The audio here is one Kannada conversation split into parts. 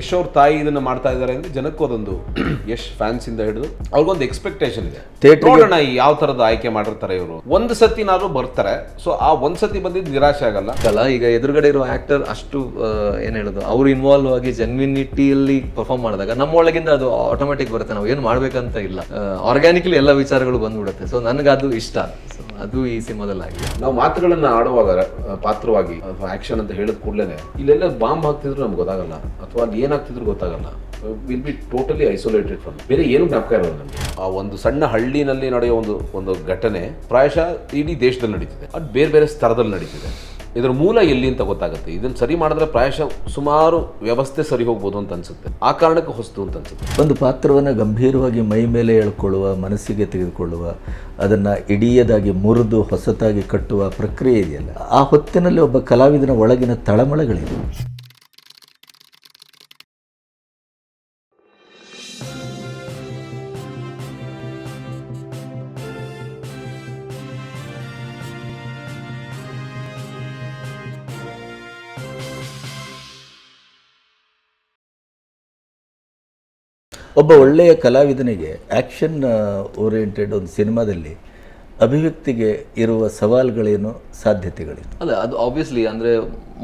ಯಶ್ ಅವ್ರ ತಾಯಿ ಇದನ್ನ ಮಾಡ್ತಾ ಇದ್ದಾರೆ ಅಂದ್ರೆ ಜನಕ್ಕೂ ಅದೊಂದು ಯಶ್ ಫ್ಯಾನ್ಸ್ ಇಂದ ಹಿಡಿದು ಅವ್ರಿಗೊಂದು ಎಕ್ಸ್ಪೆಕ್ಟೇಷನ್ ಇದೆ. ನೋಡೋಣ ಯಾವ ತರದ ಆಯ್ಕೆ ಮಾಡಿರ್ತಾರೆ ಇವರು. ಒಂದು ಸತಿನಾದ್ರು ಬರ್ತಾರೆ. ಸೊ ಆ ಒಂದ್ ಸತಿ ಬಂದಿದ್ದು ನಿರಾಶೆ ಆಗಲ್ಲ. ಈಗ ಎದುರುಗಡೆ ಇರೋ ಆಕ್ಟರ್ ಅಷ್ಟು ಏನ್ ಹೇಳೋದು, ಅವ್ರು ಇನ್ವಾಲ್ವ್ ಆಗಿ ಜೆನ್ವಿನಿಟಿಯಲ್ಲಿ ಪರ್ಫಾರ್ಮ್ ಮಾಡಿದಾಗ ನಮ್ಮ ಒಳಗಿಂದ ಅದು ಆಟೋಮೆಟಿಕ್ ಬರುತ್ತೆ. ನಾವು ಏನು ಮಾಡ್ಬೇಕಂತ ಇಲ್ಲ, ಆರ್ಗ್ಯಾನಿಕ್ಲಿ ಎಲ್ಲ ವಿಚಾರಗಳು ಬಂದ್ಬಿಡುತ್ತೆ. ಸೊ ನನಗೆ ಅದು ಇಷ್ಟ. ಸೊ ಅದು ಈ ಸಿನಿಮಾದಲ್ಲಿ ಆಗಿದೆ. ನಾವು ಮಾತುಗಳನ್ನ ಆಡುವಾಗ ಪಾತ್ರವಾಗಿ ಆಕ್ಷನ್ ಅಂತ ಹೇಳಿದ ಕೂಡಲೇ ಇಲ್ಲೆಲ್ಲ ಬಾಂಬ್ ಹಾಕ್ತಿದ್ರು ನಮ್ಗೆ ಗೊತ್ತಾಗಲ್ಲ, ಅಥವಾ ಅಲ್ಲಿ ಏನಾಗ್ತಿದ್ರು ಗೊತ್ತಾಗಲ್ಲ. Will be totally isolated from ಬೇರೆ ಏನು ಜ್ಞಾಪಕ ಇರೋದು ನಮಗೆ. ಆ ಒಂದು ಸಣ್ಣ ಹಳ್ಳಿನಲ್ಲಿ ನಡೆಯೋ ಒಂದು ಘಟನೆ ಪ್ರಾಯಶಃ ಇಡೀ ದೇಶದಲ್ಲಿ ನಡೀತಿದೆ. ಅದು ಬೇರೆ ಬೇರೆ ಸ್ತರದಲ್ಲಿ ನಡೀತಿದೆ. ಇದರ ಮೂಲ ಎಲ್ಲಿ ಅಂತ ಗೊತ್ತಾಗುತ್ತೆ. ಇದನ್ನು ಸರಿ ಮಾಡಿದ್ರೆ ಪ್ರಾಯಶಃ ಸುಮಾರು ವ್ಯವಸ್ಥೆ ಸರಿ ಹೋಗ್ಬೋದು ಅಂತ ಅನ್ಸುತ್ತೆ. ಆ ಕಾರಣಕ್ಕೆ ಹೊಸ್ತು ಅಂತ ಅನ್ಸುತ್ತೆ. ಒಂದು ಪಾತ್ರವನ್ನು ಗಂಭೀರವಾಗಿ ಮೈ ಮೇಲೆ ಎಳ್ಕೊಳ್ಳುವ, ಮನಸ್ಸಿಗೆ ತೆಗೆದುಕೊಳ್ಳುವ, ಅದನ್ನು ಇಡೀಯದಾಗಿ ಮುರಿದು ಹೊಸತಾಗಿ ಕಟ್ಟುವ ಪ್ರಕ್ರಿಯೆ ಇದೆಯಲ್ಲ, ಆ ಹೊತ್ತಿನಲ್ಲಿ ಒಬ್ಬ ಕಲಾವಿದನ ಒಳಗಿನ ತಳಮಳಗಳಿವೆ. ಒಬ್ಬ ಒಳ್ಳೆಯ ಕಲಾವಿದನಿಗೆ ಆ್ಯಕ್ಷನ್ ಓರಿಯೆಂಟೆಡ್ ಒಂದು ಸಿನಿಮಾದಲ್ಲಿ ಅಭಿವ್ಯಕ್ತಿಗೆ ಇರುವ ಸವಾಲುಗಳೇನು, ಸಾಧ್ಯತೆಗಳೇನು? ಅಲ್ಲ, ಅದು ಆಬ್ವಿಯಸ್ಲಿ ಅಂದರೆ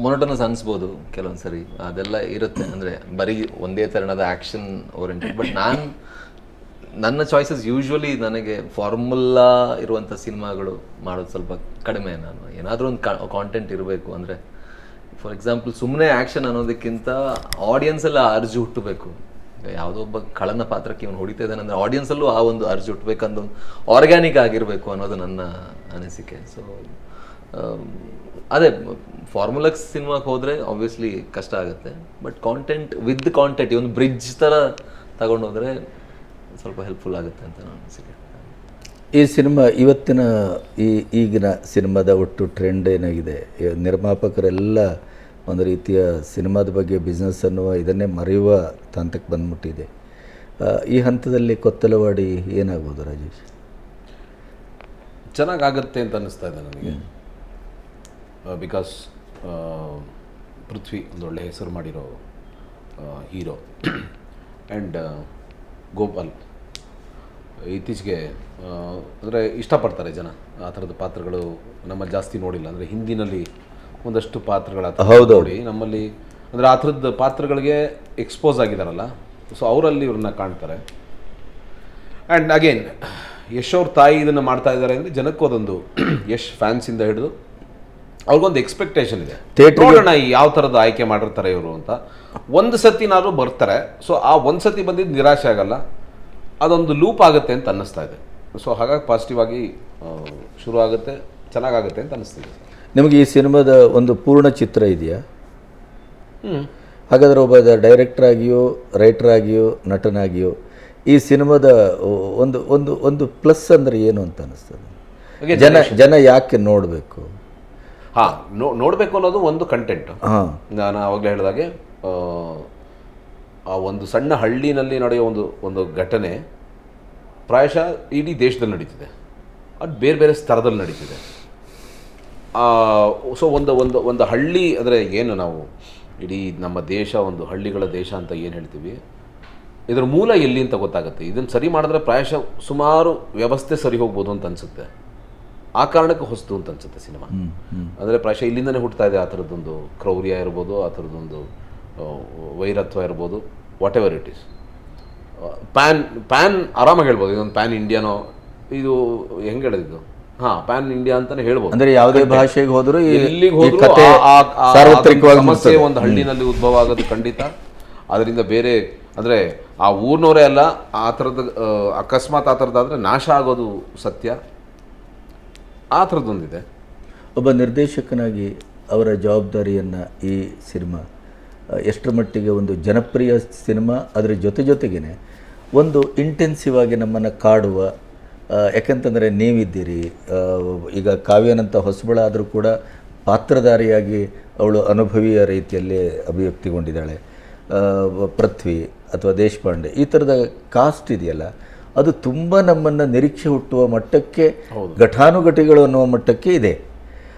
ಮೊನೋಟನಸ್ ಅನಿಸ್ಬೋದು ಕೆಲವೊಂದು ಸರಿ, ಅದೆಲ್ಲ ಇರುತ್ತೆ. ಅಂದರೆ ಬರೀ ಒಂದೇ ಥರನಾದ ಆ್ಯಕ್ಷನ್ ಓರಿಯೆಂಟೆಡ್. ಬಟ್ ನನ್ನ ಚಾಯ್ಸಸ್ ಯೂಶ್ವಲಿ ನನಗೆ ಫಾರ್ಮುಲಾ ಇರುವಂಥ ಸಿನಿಮಾಗಳು ಮಾಡೋದು ಸ್ವಲ್ಪ ಕಡಿಮೆ. ನಾನು ಏನಾದರೂ ಒಂದು ಕಾಂಟೆಂಟ್ ಇರಬೇಕು. ಅಂದರೆ ಫಾರ್ ಎಕ್ಸಾಂಪಲ್ ಸುಮ್ಮನೆ ಆ್ಯಕ್ಷನ್ ಅನ್ನೋದಕ್ಕಿಂತ ಆಡಿಯನ್ಸೆಲ್ಲ ಅರ್ಜು ಹುಟ್ಟಬೇಕು. ಯಾವುದೋ ಒಬ್ಬ ಕಳ್ಳನ ಪಾತ್ರಕ್ಕೆ ಇವನು ಹೊಡಿತಾ ಇದ್ದಾನೆ ಅಂದರೆ ಆಡಿಯನ್ಸಲ್ಲೂ ಆ ಒಂದು ಅರ್ಜು ಹುಟ್ಟಬೇಕಂದು ಆರ್ಗ್ಯಾನಿಕ್ ಆಗಿರಬೇಕು ಅನ್ನೋದು ನನ್ನ ಅನಿಸಿಕೆ. ಸೊ ಅದೇ ಫಾರ್ಮುಲಕ್ಸ್ ಸಿನಿಮಾಕ್ಕೆ ಹೋದರೆ ಆಬ್ವಿಯಸ್ಲಿ ಕಷ್ಟ ಆಗುತ್ತೆ. ಬಟ್ ಕಾಂಟೆಂಟ್ ವಿತ್ ಕಾಂಟೆಂಟ್ ಒಂದು ಬ್ರಿಡ್ಜ್ ಥರ ತಗೊಂಡೋದ್ರೆ ಸ್ವಲ್ಪ ಹೆಲ್ಪ್ಫುಲ್ ಆಗುತ್ತೆ ಅಂತ ನನ್ನ ಅನಿಸಿಕೆ. ಈ ಸಿನಿಮಾ ಇವತ್ತಿನ ಈಗಿನ ಸಿನಿಮಾದ ಒಟ್ಟು ಟ್ರೆಂಡ್ ಏನಾಗಿದೆ, ನಿರ್ಮಾಪಕರೆಲ್ಲ ಒಂದು ರೀತಿಯ ಸಿನಿಮಾದ ಬಗ್ಗೆ ಬಿಸ್ನೆಸ್ ಅನ್ನುವ ಇದನ್ನೇ ಮರೆಯುವ ಹಂತಕ್ಕೆ ಬಂದ್ಬಿಟ್ಟಿದೆ. ಈ ಹಂತದಲ್ಲಿ ಕೊತ್ತಲವಾಡಿ ಏನಾಗ್ಬೋದು ರಾಜೇಶ್? ಚೆನ್ನಾಗಾಗತ್ತೆ ಅಂತ ಅನ್ನಿಸ್ತಾ ಇದೆ ನನಗೆ. ಬಿಕಾಸ್ ಪೃಥ್ವಿ ಒಂದು ಒಳ್ಳೆ ಹೆಸರು ಮಾಡಿರೋ ಹೀರೋ. ಆ್ಯಂಡ್ ಗೋಪಾಲ್ ಇತ್ತೀಚೆಗೆ ಅಂದರೆ ಇಷ್ಟಪಡ್ತಾರೆ ಜನ. ಆ ಥರದ ಪಾತ್ರಗಳು ನಮ್ಮಲ್ಲಿ ಜಾಸ್ತಿ ನೋಡಿಲ್ಲ. ಅಂದರೆ ಹಿಂದಿನಲ್ಲಿ ಒಂದಷ್ಟು ಪಾತ್ರಗಳ ನೋಡಿ ನಮ್ಮಲ್ಲಿ ಅಂದರೆ ಆ ಥರದ ಪಾತ್ರಗಳಿಗೆ ಎಕ್ಸ್ಪೋಸ್ ಆಗಿದ್ದಾರಲ್ಲ, ಸೊ ಅವರಲ್ಲಿ ಇವ್ರನ್ನ ಕಾಣ್ತಾರೆ. ಆ್ಯಂಡ್ ಅಗೇನ್ ಯಶ್ ಅವ್ರ ತಾಯಿ ಇದನ್ನು ಮಾಡ್ತಾ ಇದ್ದಾರೆ ಅಂದರೆ ಜನಕ್ಕೂ ಅದೊಂದು ಯಶ್ ಫ್ಯಾನ್ಸಿಂದ ಹಿಡಿದು ಅವ್ರಿಗೊಂದು ಎಕ್ಸ್ಪೆಕ್ಟೇಷನ್ ಇದೆ. ನೋಡೋಣ ಯಾವ ಥರದ ಆಯ್ಕೆ ಮಾಡಿರ್ತಾರೆ ಇವರು ಅಂತ. ಒಂದು ಸತಿನಾದ್ರು ಬರ್ತಾರೆ. ಸೊ ಆ ಒಂದು ಸತಿ ಬಂದಿದ್ದು ನಿರಾಶೆ ಆಗಲ್ಲ, ಅದೊಂದು ಲೂಪ್ ಆಗುತ್ತೆ ಅಂತ ಅನ್ನಿಸ್ತಾ ಇದೆ. ಸೊ ಹಾಗಾಗಿ ಪಾಸಿಟಿವ್ ಆಗಿ ಶುರು ಆಗುತ್ತೆ, ಚೆನ್ನಾಗಾಗುತ್ತೆ ಅಂತ ಅನ್ನಿಸ್ತಿದೆ. ನಿಮಗೆ ಈ ಸಿನಿಮಾದ ಒಂದು ಪೂರ್ಣ ಚಿತ್ರ ಇದೆಯಾ? ಹಾಗಾದರೆ ಒಬ್ಬ ಡೈರೆಕ್ಟರ್ ಆಗಿಯೋ, ರೈಟರ್ ಆಗಿಯೋ, ನಟನಾಗಿಯೋ ಈ ಸಿನಿಮಾದ ಒಂದು ಒಂದು ಒಂದು ಪ್ಲಸ್ ಅಂದರೆ ಏನು ಅಂತ ಅನ್ನಿಸ್ತದೆ? ಜನ ಯಾಕೆ ನೋಡಬೇಕು? ನೋಡಬೇಕು ಅನ್ನೋದು ಒಂದು ಕಂಟೆಂಟ್. ನಾನು ಆವಾಗಲೇ ಹೇಳಿದಾಗೆ ಆ ಒಂದು ಸಣ್ಣ ಹಳ್ಳಿನಲ್ಲಿ ನಡೆಯೋ ಒಂದು ಘಟನೆ ಪ್ರಾಯಶಃ ಇಡೀ ದೇಶದಲ್ಲಿ ನಡೀತಿದೆ. ಅದು ಬೇರೆ ಬೇರೆ ಸ್ತರದಲ್ಲಿ ನಡೀತಿದೆ. ಸೊ ಒಂದು ಹಳ್ಳಿ ಅಂದರೆ ಏನು, ನಾವು ಇಡೀ ನಮ್ಮ ದೇಶ ಒಂದು ಹಳ್ಳಿಗಳ ದೇಶ ಅಂತ ಏನು ಹೇಳ್ತೀವಿ, ಇದರ ಮೂಲ ಎಲ್ಲಿ ಅಂತ ಗೊತ್ತಾಗುತ್ತೆ. ಇದನ್ನು ಸರಿ ಮಾಡಿದ್ರೆ ಪ್ರಾಯಶಃ ಸುಮಾರು ವ್ಯವಸ್ಥೆ ಸರಿ ಹೋಗ್ಬೋದು ಅಂತ ಅನಿಸುತ್ತೆ. ಆ ಕಾರಣಕ್ಕೆ ಹೊಸ್ತು ಅಂತ ಅನಿಸುತ್ತೆ ಸಿನಿಮಾ. ಅಂದರೆ ಪ್ರಾಯಶಃ ಇಲ್ಲಿಂದನೇ ಹುಟ್ಟುತ್ತಾ ಇದೆ ಆ ಥರದ್ದೊಂದು ಕ್ರೌರ್ಯ ಇರ್ಬೋದು, ಆ ಥರದ್ದೊಂದು ವೈರತ್ವ ಇರ್ಬೋದು, what ever it is. PAN ಆರಾಮಾಗಿ ಹೇಳ್ಬೋದು. ಇದೊಂದು ಪ್ಯಾನ್ ಇಂಡಿಯಾನೋ, ಇದು ಹೆಂಗೆ ಹೇಳಿದ್ದು, ಪ್ಯಾನ್ ಇಂಡಿಯಾ ಅಂತಾನೆ ಹೇಳ್ಬೋದು. ಅಂದರೆ ಯಾವುದೇ ಭಾಷೆಗೆ ಹೋದರೂ ಎಲ್ಲಿಗೆ ಹೋದ್ರೂ ಸಮಸ್ಯೆ ಒಂದು ಹಳ್ಳಿನಲ್ಲಿ ಉದ್ಭವ ಆಗೋದು ಖಂಡಿತ. ಅದರಿಂದ ಬೇರೆ ಅಂದರೆ ಆ ಊರಿನವರೇ ಅಲ್ಲ, ಆ ಥರದ ಅಕಸ್ಮಾತ್ ಆ ಥರದ್ದಾದರೆ ನಾಶ ಆಗೋದು ಸತ್ಯ. ಆ ಥರದ್ದೊಂದಿದೆ. ಒಬ್ಬ ನಿರ್ದೇಶಕನಾಗಿ ಅವರ ಜವಾಬ್ದಾರಿಯನ್ನು ಈ ಸಿನಿಮಾ ಎಷ್ಟರ ಮಟ್ಟಿಗೆ ಒಂದು ಜನಪ್ರಿಯ ಸಿನಿಮಾ, ಅದರ ಜೊತೆಗೇ ಒಂದು ಇಂಟೆನ್ಸಿವ್ ಆಗಿ ನಮ್ಮನ್ನು ಕಾಡುವ, ಯಾಕೆಂತಂದರೆ ನೀವಿದ್ದೀರಿ. ಈಗ ಕಾವ್ಯನಂತ ಹೊಸಬಳ ಆದರೂ ಕೂಡ ಪಾತ್ರಧಾರಿಯಾಗಿ ಅವಳು ಅನುಭವಿಯ ರೀತಿಯಲ್ಲಿ ಅಭಿವ್ಯಕ್ತಿಗೊಂಡಿದ್ದಾಳೆ. ಪೃಥ್ವಿ ಅಥವಾ ದೇಶಪಾಂಡೆ ಈ ಥರದ ಕಾಸ್ಟ್ ಇದೆಯಲ್ಲ, ಅದು ತುಂಬ ನಮ್ಮನ್ನು ನಿರೀಕ್ಷೆ ಹುಟ್ಟುವ ಮಟ್ಟಕ್ಕೆ, ಘಟಾನುಘಟಿಗಳು ಅನ್ನುವ ಮಟ್ಟಕ್ಕೆ ಇದೆ.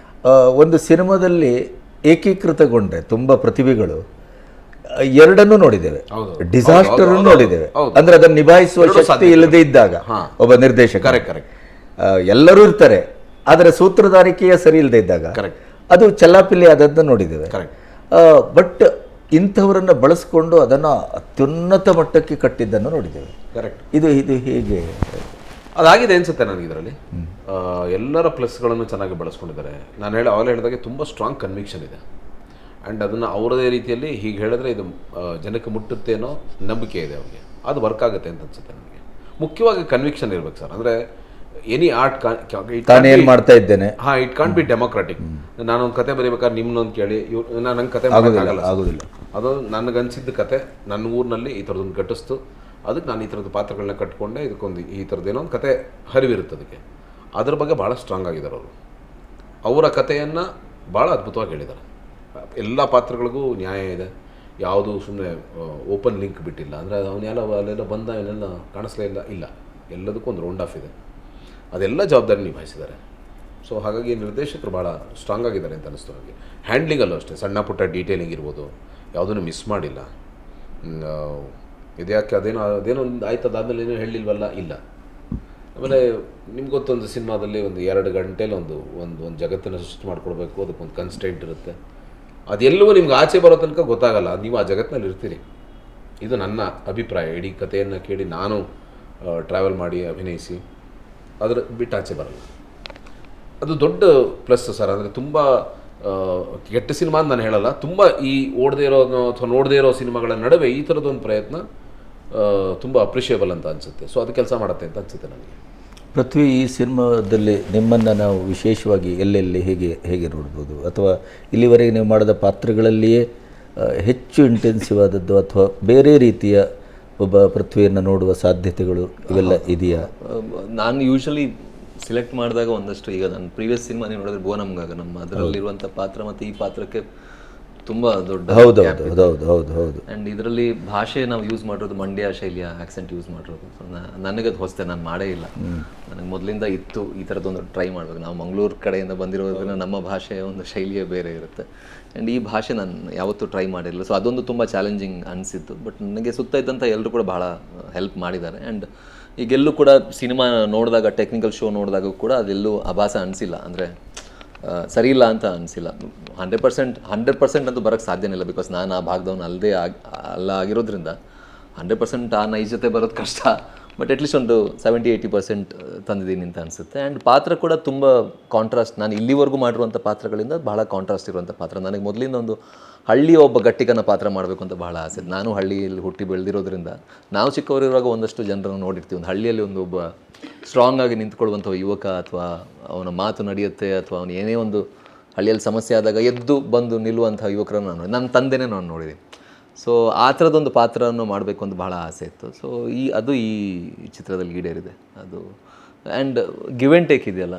ಒಂದು ಸಿನಿಮಾದಲ್ಲಿ ಏಕೀಕೃತಗೊಂಡ್ರೆ ತುಂಬ ಪ್ರತಿಭೆಗಳು ಎರಡನ್ನೂ ನೋಡಿದ್ದೇವೆ, ಹೌದು. ಡಿಸಾಸ್ಟರ್ ಹೌದು. ನೋಡಿದ್ದೇವೆ. ಹೌದು. ಅಂದ್ರೆ ಅದನ್ನು ನಿಭಾಯಿಸುವ ಎರಡೂ ಶಕ್ತಿ ಸಾಧ್ಯ. ಇಲ್ಲದೆ ಇದ್ದಾಗ ಒಬ್ಬ ನಿರ್ದೇಶಕ, ಕರೆಕ್ಟ್ ಎಲ್ಲರೂ ಇರ್ತಾರೆ, ಆದರೆ ಸೂತ್ರಧಾರಿಕೆಯ ಸರಿ ಇಲ್ಲದೆ ಇದ್ದಾಗ ಕರೆಕ್ಟ್ ಅದು ಚಲ್ಲಾಪಿಲ್ಲಿ ಆದದ್ದನ್ನು ನೋಡಿದ್ದೇವೆ. ಕರೆಕ್ಟ್. ಬಟ್ ಇಂಥವರನ್ನು ಬಳಸ್ಕೊಂಡು ಅದನ್ನು ಅತ್ಯುನ್ನತ ಮಟ್ಟಕ್ಕೆ ಕಟ್ಟಿದ್ದನ್ನು ನೋಡಿದ್ದೇವೆ. ಕರೆಕ್ಟ್. ಇದು ಇದು ಹೇಗೆ ಅದಾಗಿದೆ ಅನ್ಸುತ್ತೆ ನನಗೆ. ಇದರಲ್ಲಿ ಎಲ್ಲರ ಪ್ಲಸ್ಗಳನ್ನು ಚೆನ್ನಾಗಿ ಬಳಸ್ಕೊಂಡಿದ್ದಾರೆ. ನಾನು ಆವಾಗಲೇ ಹೇಳಿದಾಗೆ ತುಂಬ ಸ್ಟ್ರಾಂಗ್ ಕನ್ವಿಕ್ಷನ್ ಇದೆ. ಆ್ಯಂಡ್ ಅದನ್ನು ಅವರದೇ ರೀತಿಯಲ್ಲಿ ಹೀಗೆ ಹೇಳಿದ್ರೆ ಇದು ಜನಕ್ಕೆ ಮುಟ್ಟುತ್ತೆ ಅನ್ನೋ ನಂಬಿಕೆ ಇದೆ ಅವ್ರಿಗೆ. ಅದು ವರ್ಕ್ ಆಗುತ್ತೆ ಅಂತ ಅನ್ಸುತ್ತೆ ನನಗೆ. ಮುಖ್ಯವಾಗಿ ಕನ್ವಿಕ್ಷನ್ ಇರ್ಬೇಕು ಸರ್. ಅಂದರೆ ಎನಿ ಆರ್ಟ್ ತಾನೇನು ಮಾಡ್ತಾ ಇದ್ದೇನೆ, ಹಾಂ, ಇಟ್ ಕಾಂಟ್ ಬಿ ಡೆಮೋಕ್ರಾಟಿಕ್. ನಾನೊಂದು ಕತೆ ಬರೀಬೇಕಾದ್ರೆ ನಿಮ್ಮನ್ನೊಂದು ಕೇಳಿ ನಾನು ನಂಗೆ ಕತೆ ಮಾಡೋಕ್ಕಾಗಲ್ಲ, ಆಗೋದಿಲ್ಲ. ಅದು ನನಗನ್ಸಿದ್ದ ಕತೆ ನನ್ನ ಊರಿನಲ್ಲಿ ಈ ಥರದೊಂದು ಘಟಿಸ್ತು, ಅದಕ್ಕೆ ನಾನು ಈ ಥರದ ಪಾತ್ರಗಳನ್ನ ಕಟ್ಕೊಂಡೆ, ಇದಕ್ಕೊಂದು ಈ ಥರದ್ದೇನೋ ಒಂದು ಕತೆ ಹರಿವಿರುತ್ತೆ ಅದಕ್ಕೆ. ಅದ್ರ ಬಗ್ಗೆ ಭಾಳ ಸ್ಟ್ರಾಂಗ್ ಆಗಿದ್ದಾರೆ ಅವರು. ಅವರ ಕಥೆಯನ್ನು ಭಾಳ ಅದ್ಭುತವಾಗಿ ಹೇಳಿದ್ದಾರೆ. ಎಲ್ಲ ಪಾತ್ರಗಳಿಗೂ ನ್ಯಾಯ ಇದೆ, ಯಾವುದು ಸುಮ್ಮನೆ ಓಪನ್ ಲಿಂಕ್ ಬಿಟ್ಟಿಲ್ಲ. ಅಂದರೆ ಅಲ್ಲೆಲ್ಲ ಬಂದ ಏನೆಲ್ಲ ಕಾಣಿಸ್ಲೇ ಇಲ್ಲ, ಎಲ್ಲದಕ್ಕೂ ಒಂದು ರೌಂಡ್ ಆಫ್ ಇದೆ. ಅದೆಲ್ಲ ಜವಾಬ್ದಾರಿ ನಿಭಾಯಿಸಿದ್ದಾರೆ. ಸೊ ಹಾಗಾಗಿ ನಿರ್ದೇಶಕರು ಭಾಳ ಸ್ಟ್ರಾಂಗ್ ಆಗಿದ್ದಾರೆ ಅಂತ ಅನ್ನಿಸ್ತು ನನಗೆ. ಹ್ಯಾಂಡ್ಲಿಂಗಲ್ಲೂ ಅಷ್ಟೇ, ಸಣ್ಣ ಪುಟ್ಟ ಡೀಟೇಲಿಂಗ್ ಇರ್ಬೋದು, ಯಾವುದನ್ನು ಮಿಸ್ ಮಾಡಿಲ್ಲ. ಇದ್ಯಾಕೆ ಅದೇನೋ ಒಂದು ಆಯ್ತು, ಅದಾದಮೇಲೆ ಏನೋ ಹೇಳಿಲ್ವಲ್ಲ, ಇಲ್ಲ. ಆಮೇಲೆ ನಿಮ್ಗೆ ಗೊತ್ತೊಂದು ಸಿನಿಮಾದಲ್ಲಿ ಒಂದು 2 ಗಂಟೆಲಿ ಒಂದು ಜಗತ್ತನ್ನು ಸೃಷ್ಟಿ ಮಾಡ್ಕೊಡ್ಬೇಕು, ಅದಕ್ಕೊಂದು ಕನ್ಸ್ಟೆಂಟ್ ಇರುತ್ತೆ. ಅದೆಲ್ಲವೂ ನಿಮ್ಗೆ ಆಚೆ ಬರೋ ತನಕ ಗೊತ್ತಾಗಲ್ಲ, ನೀವು ಆ ಜಗತ್ತಿನಲ್ಲಿ ಇರ್ತೀರಿ. ಇದು ನನ್ನ ಅಭಿಪ್ರಾಯ. ಇಡೀ ಕಥೆಯನ್ನು ಕೇಳಿ ನಾನು ಟ್ರಾವೆಲ್ ಮಾಡಿ ಅಭಿನಯಿಸಿ ಅದರ ಬಿಟ್ಟು ಆಚೆ ಬರಲ್ಲ. ಅದು ದೊಡ್ಡ ಪ್ಲಸ್ ಸರ್. ಅಂದರೆ ತುಂಬ ಕೆಟ್ಟ ಸಿನಿಮಾ ಅಂತ ನಾನು ಹೇಳಲ್ಲ, ತುಂಬ ಈ ಓಡದೇ ಇರೋ ಅಥವಾ ನೋಡದೇ ಇರೋ ಸಿನಿಮಾಗಳ ನಡುವೆ ಈ ಥರದೊಂದು ಪ್ರಯತ್ನ ತುಂಬ ಅಪ್ರಿಷಿಯೇಬಲ್ ಅಂತ ಅನಿಸುತ್ತೆ. ಸೊ ಅದು ಕೆಲಸ ಮಾಡುತ್ತೆ ಅಂತ ಅನಿಸುತ್ತೆ ನನಗೆ. ಪೃಥ್ವಿ, ಈ ಸಿನಿಮಾದಲ್ಲಿ ನಿಮ್ಮನ್ನು ನಾವು ವಿಶೇಷವಾಗಿ ಎಲ್ಲೆಲ್ಲಿ ಹೇಗೆ ನೋಡ್ಬೋದು, ಅಥವಾ ಇಲ್ಲಿವರೆಗೆ ನೀವು ಮಾಡಿದ ಪಾತ್ರಗಳಲ್ಲಿಯೇ ಹೆಚ್ಚು ಇಂಟೆನ್ಸಿವ್ ಆದದ್ದು ಅಥವಾ ಬೇರೆ ರೀತಿಯ ಒಬ್ಬ ಪೃಥ್ವಿಯನ್ನು ನೋಡುವ ಸಾಧ್ಯತೆಗಳು ಇವೆಲ್ಲ ಇದೆಯಾ? ನಾನು ಯೂಶಲಿ ಸೆಲೆಕ್ಟ್ ಮಾಡಿದಾಗ ಒಂದಷ್ಟು, ಈಗ ನಾನು ಪ್ರೀವಿಯಸ್ ಸಿನಿಮಾ ನೀವು ನೋಡಿದ್ರೆ ಬೋನಮ್ಗಾಗ ನಮ್ಮ ಅದರಲ್ಲಿರುವಂಥ ಪಾತ್ರ ಮತ್ತು ಈ ಪಾತ್ರಕ್ಕೆ ತುಂಬ ದೊಡ್ಡ ಹೌದು. ಆ್ಯಂಡ್ ಇದರಲ್ಲಿ ಭಾಷೆ ನಾವು ಯೂಸ್ ಮಾಡಿರೋದು ಮಂಡ್ಯ ಶೈಲಿಯ ಆಕ್ಸೆಂಟ್ ಯೂಸ್ ಮಾಡಿರೋದು. ಸೊ ನನಗದು ಹೊಸತೆ, ನಾನು ಮಾಡೇ ಇಲ್ಲ. ನನಗೆ ಮೊದಲಿಂದ ಇತ್ತು ಈ ಥರದ್ದೊಂದು ಟ್ರೈ ಮಾಡಬೇಕು. ನಾವು ಮಂಗಳೂರು ಕಡೆಯಿಂದ ಬಂದಿರೋದ್ರಿಂದ ನಮ್ಮ ಭಾಷೆಯ ಒಂದು ಶೈಲಿಯೇ ಬೇರೆ ಇರುತ್ತೆ. ಆ್ಯಂಡ್ ಈ ಭಾಷೆ ನಾನು ಯಾವತ್ತೂ ಟ್ರೈ ಮಾಡಿರಲಿಲ್ಲ. ಸೊ ಅದೊಂದು ತುಂಬ ಚಾಲೆಂಜಿಂಗ್ ಅನಿಸಿತ್ತು. ಬಟ್ ನನಗೆ ಸುತ್ತ ಇದ್ದಂಥ ಎಲ್ಲರೂ ಕೂಡ ಭಾಳ ಹೆಲ್ಪ್ ಮಾಡಿದ್ದಾರೆ. ಆ್ಯಂಡ್ ಈಗೆಲ್ಲೂ ಕೂಡ ಸಿನಿಮಾ ನೋಡಿದಾಗ, ಟೆಕ್ನಿಕಲ್ ಶೋ ನೋಡಿದಾಗ ಕೂಡ ಅದೆಲ್ಲೂ ಆಭಾಸ ಅನಿಸಿಲ್ಲ, ಅಂದರೆ ಸರಿ ಇಲ್ಲ ಅಂತ ಅನಿಸಿಲ್ಲ. 100% ಅಂತೂ ಬರೋಕ್ಕೆ ಸಾಧ್ಯನೇ ಇಲ್ಲ. ಬಿಕಾಸ್ ನಾನು ಆ ಭಾಗದವನು ಅಲ್ಲ ಆಗಿರೋದ್ರಿಂದ 100% ಆ ನೈಜತೆ ಬರೋದು ಕಷ್ಟ. ಬಟ್ ಅಟ್ಲೀಸ್ಟ್ ಒಂದು 70-80% ತಂದಿದ್ದೀನಿ ಅಂತ ಅನಿಸುತ್ತೆ. ಆ್ಯಂಡ್ ಪಾತ್ರ ಕೂಡ ತುಂಬ ಕಾಂಟ್ರಾಸ್ಟ್. ನಾನು ಇಲ್ಲಿವರೆಗೂ ಮಾಡಿರುವಂಥ ಪಾತ್ರಗಳಿಂದ ಭಾಳ ಕಾಂಟ್ರಾಸ್ಟ್ ಇರುವಂಥ ಪಾತ್ರ. ನನಗೆ ಮೊದಲಿಂದ ಒಂದು ಹಳ್ಳಿಯ ಒಬ್ಬ ಗಟ್ಟಿಗನ ಪಾತ್ರ ಮಾಡಬೇಕು ಅಂತ ಭಾಳ ಆಸೆ. ನಾನು ಹಳ್ಳಿಯಲ್ಲಿ ಹುಟ್ಟಿ ಬೆಳೆದಿರೋದ್ರಿಂದ ನಾವು ಚಿಕ್ಕವರಿರುವಾಗ ಒಂದಷ್ಟು ಜನರನ್ನು ನೋಡಿರ್ತೀವಿ. ಒಂದು ಹಳ್ಳಿಯಲ್ಲಿ ಒಬ್ಬ ಸ್ಟ್ರಾಂಗ್ ಆಗಿ ನಿಂತ್ಕೊಳ್ಳುವಂಥ ಯುವಕ, ಅಥವಾ ಅವನ ಮಾತು ನಡೆಯುತ್ತೆ, ಅಥವಾ ಅವನು ಏನೇ ಒಂದು ಹಳ್ಳಿಯಲ್ಲಿ ಸಮಸ್ಯೆ ಆದಾಗ ಎದ್ದು ಬಂದು ನಿಲ್ಲುವಂಥ ಯುವಕರನ್ನು ನಾನು ನನ್ನ ತಂದೆನೇ ನಾನು ನೋಡಿದ್ದೀನಿ. ಸೊ ಆ ಥರದೊಂದು ಪಾತ್ರವನ್ನು ಮಾಡಬೇಕು ಅಂತ ಭಾಳ ಆಸೆ ಇತ್ತು. ಸೊ ಅದು ಈ ಚಿತ್ರದಲ್ಲಿ ಈಡೇರಿದೆ. ಅದು ಆ್ಯಂಡ್ ಗಿವ್ ಆ್ಯಂಡ್ ಟೇಕ್ ಇದೆಯಲ್ಲ,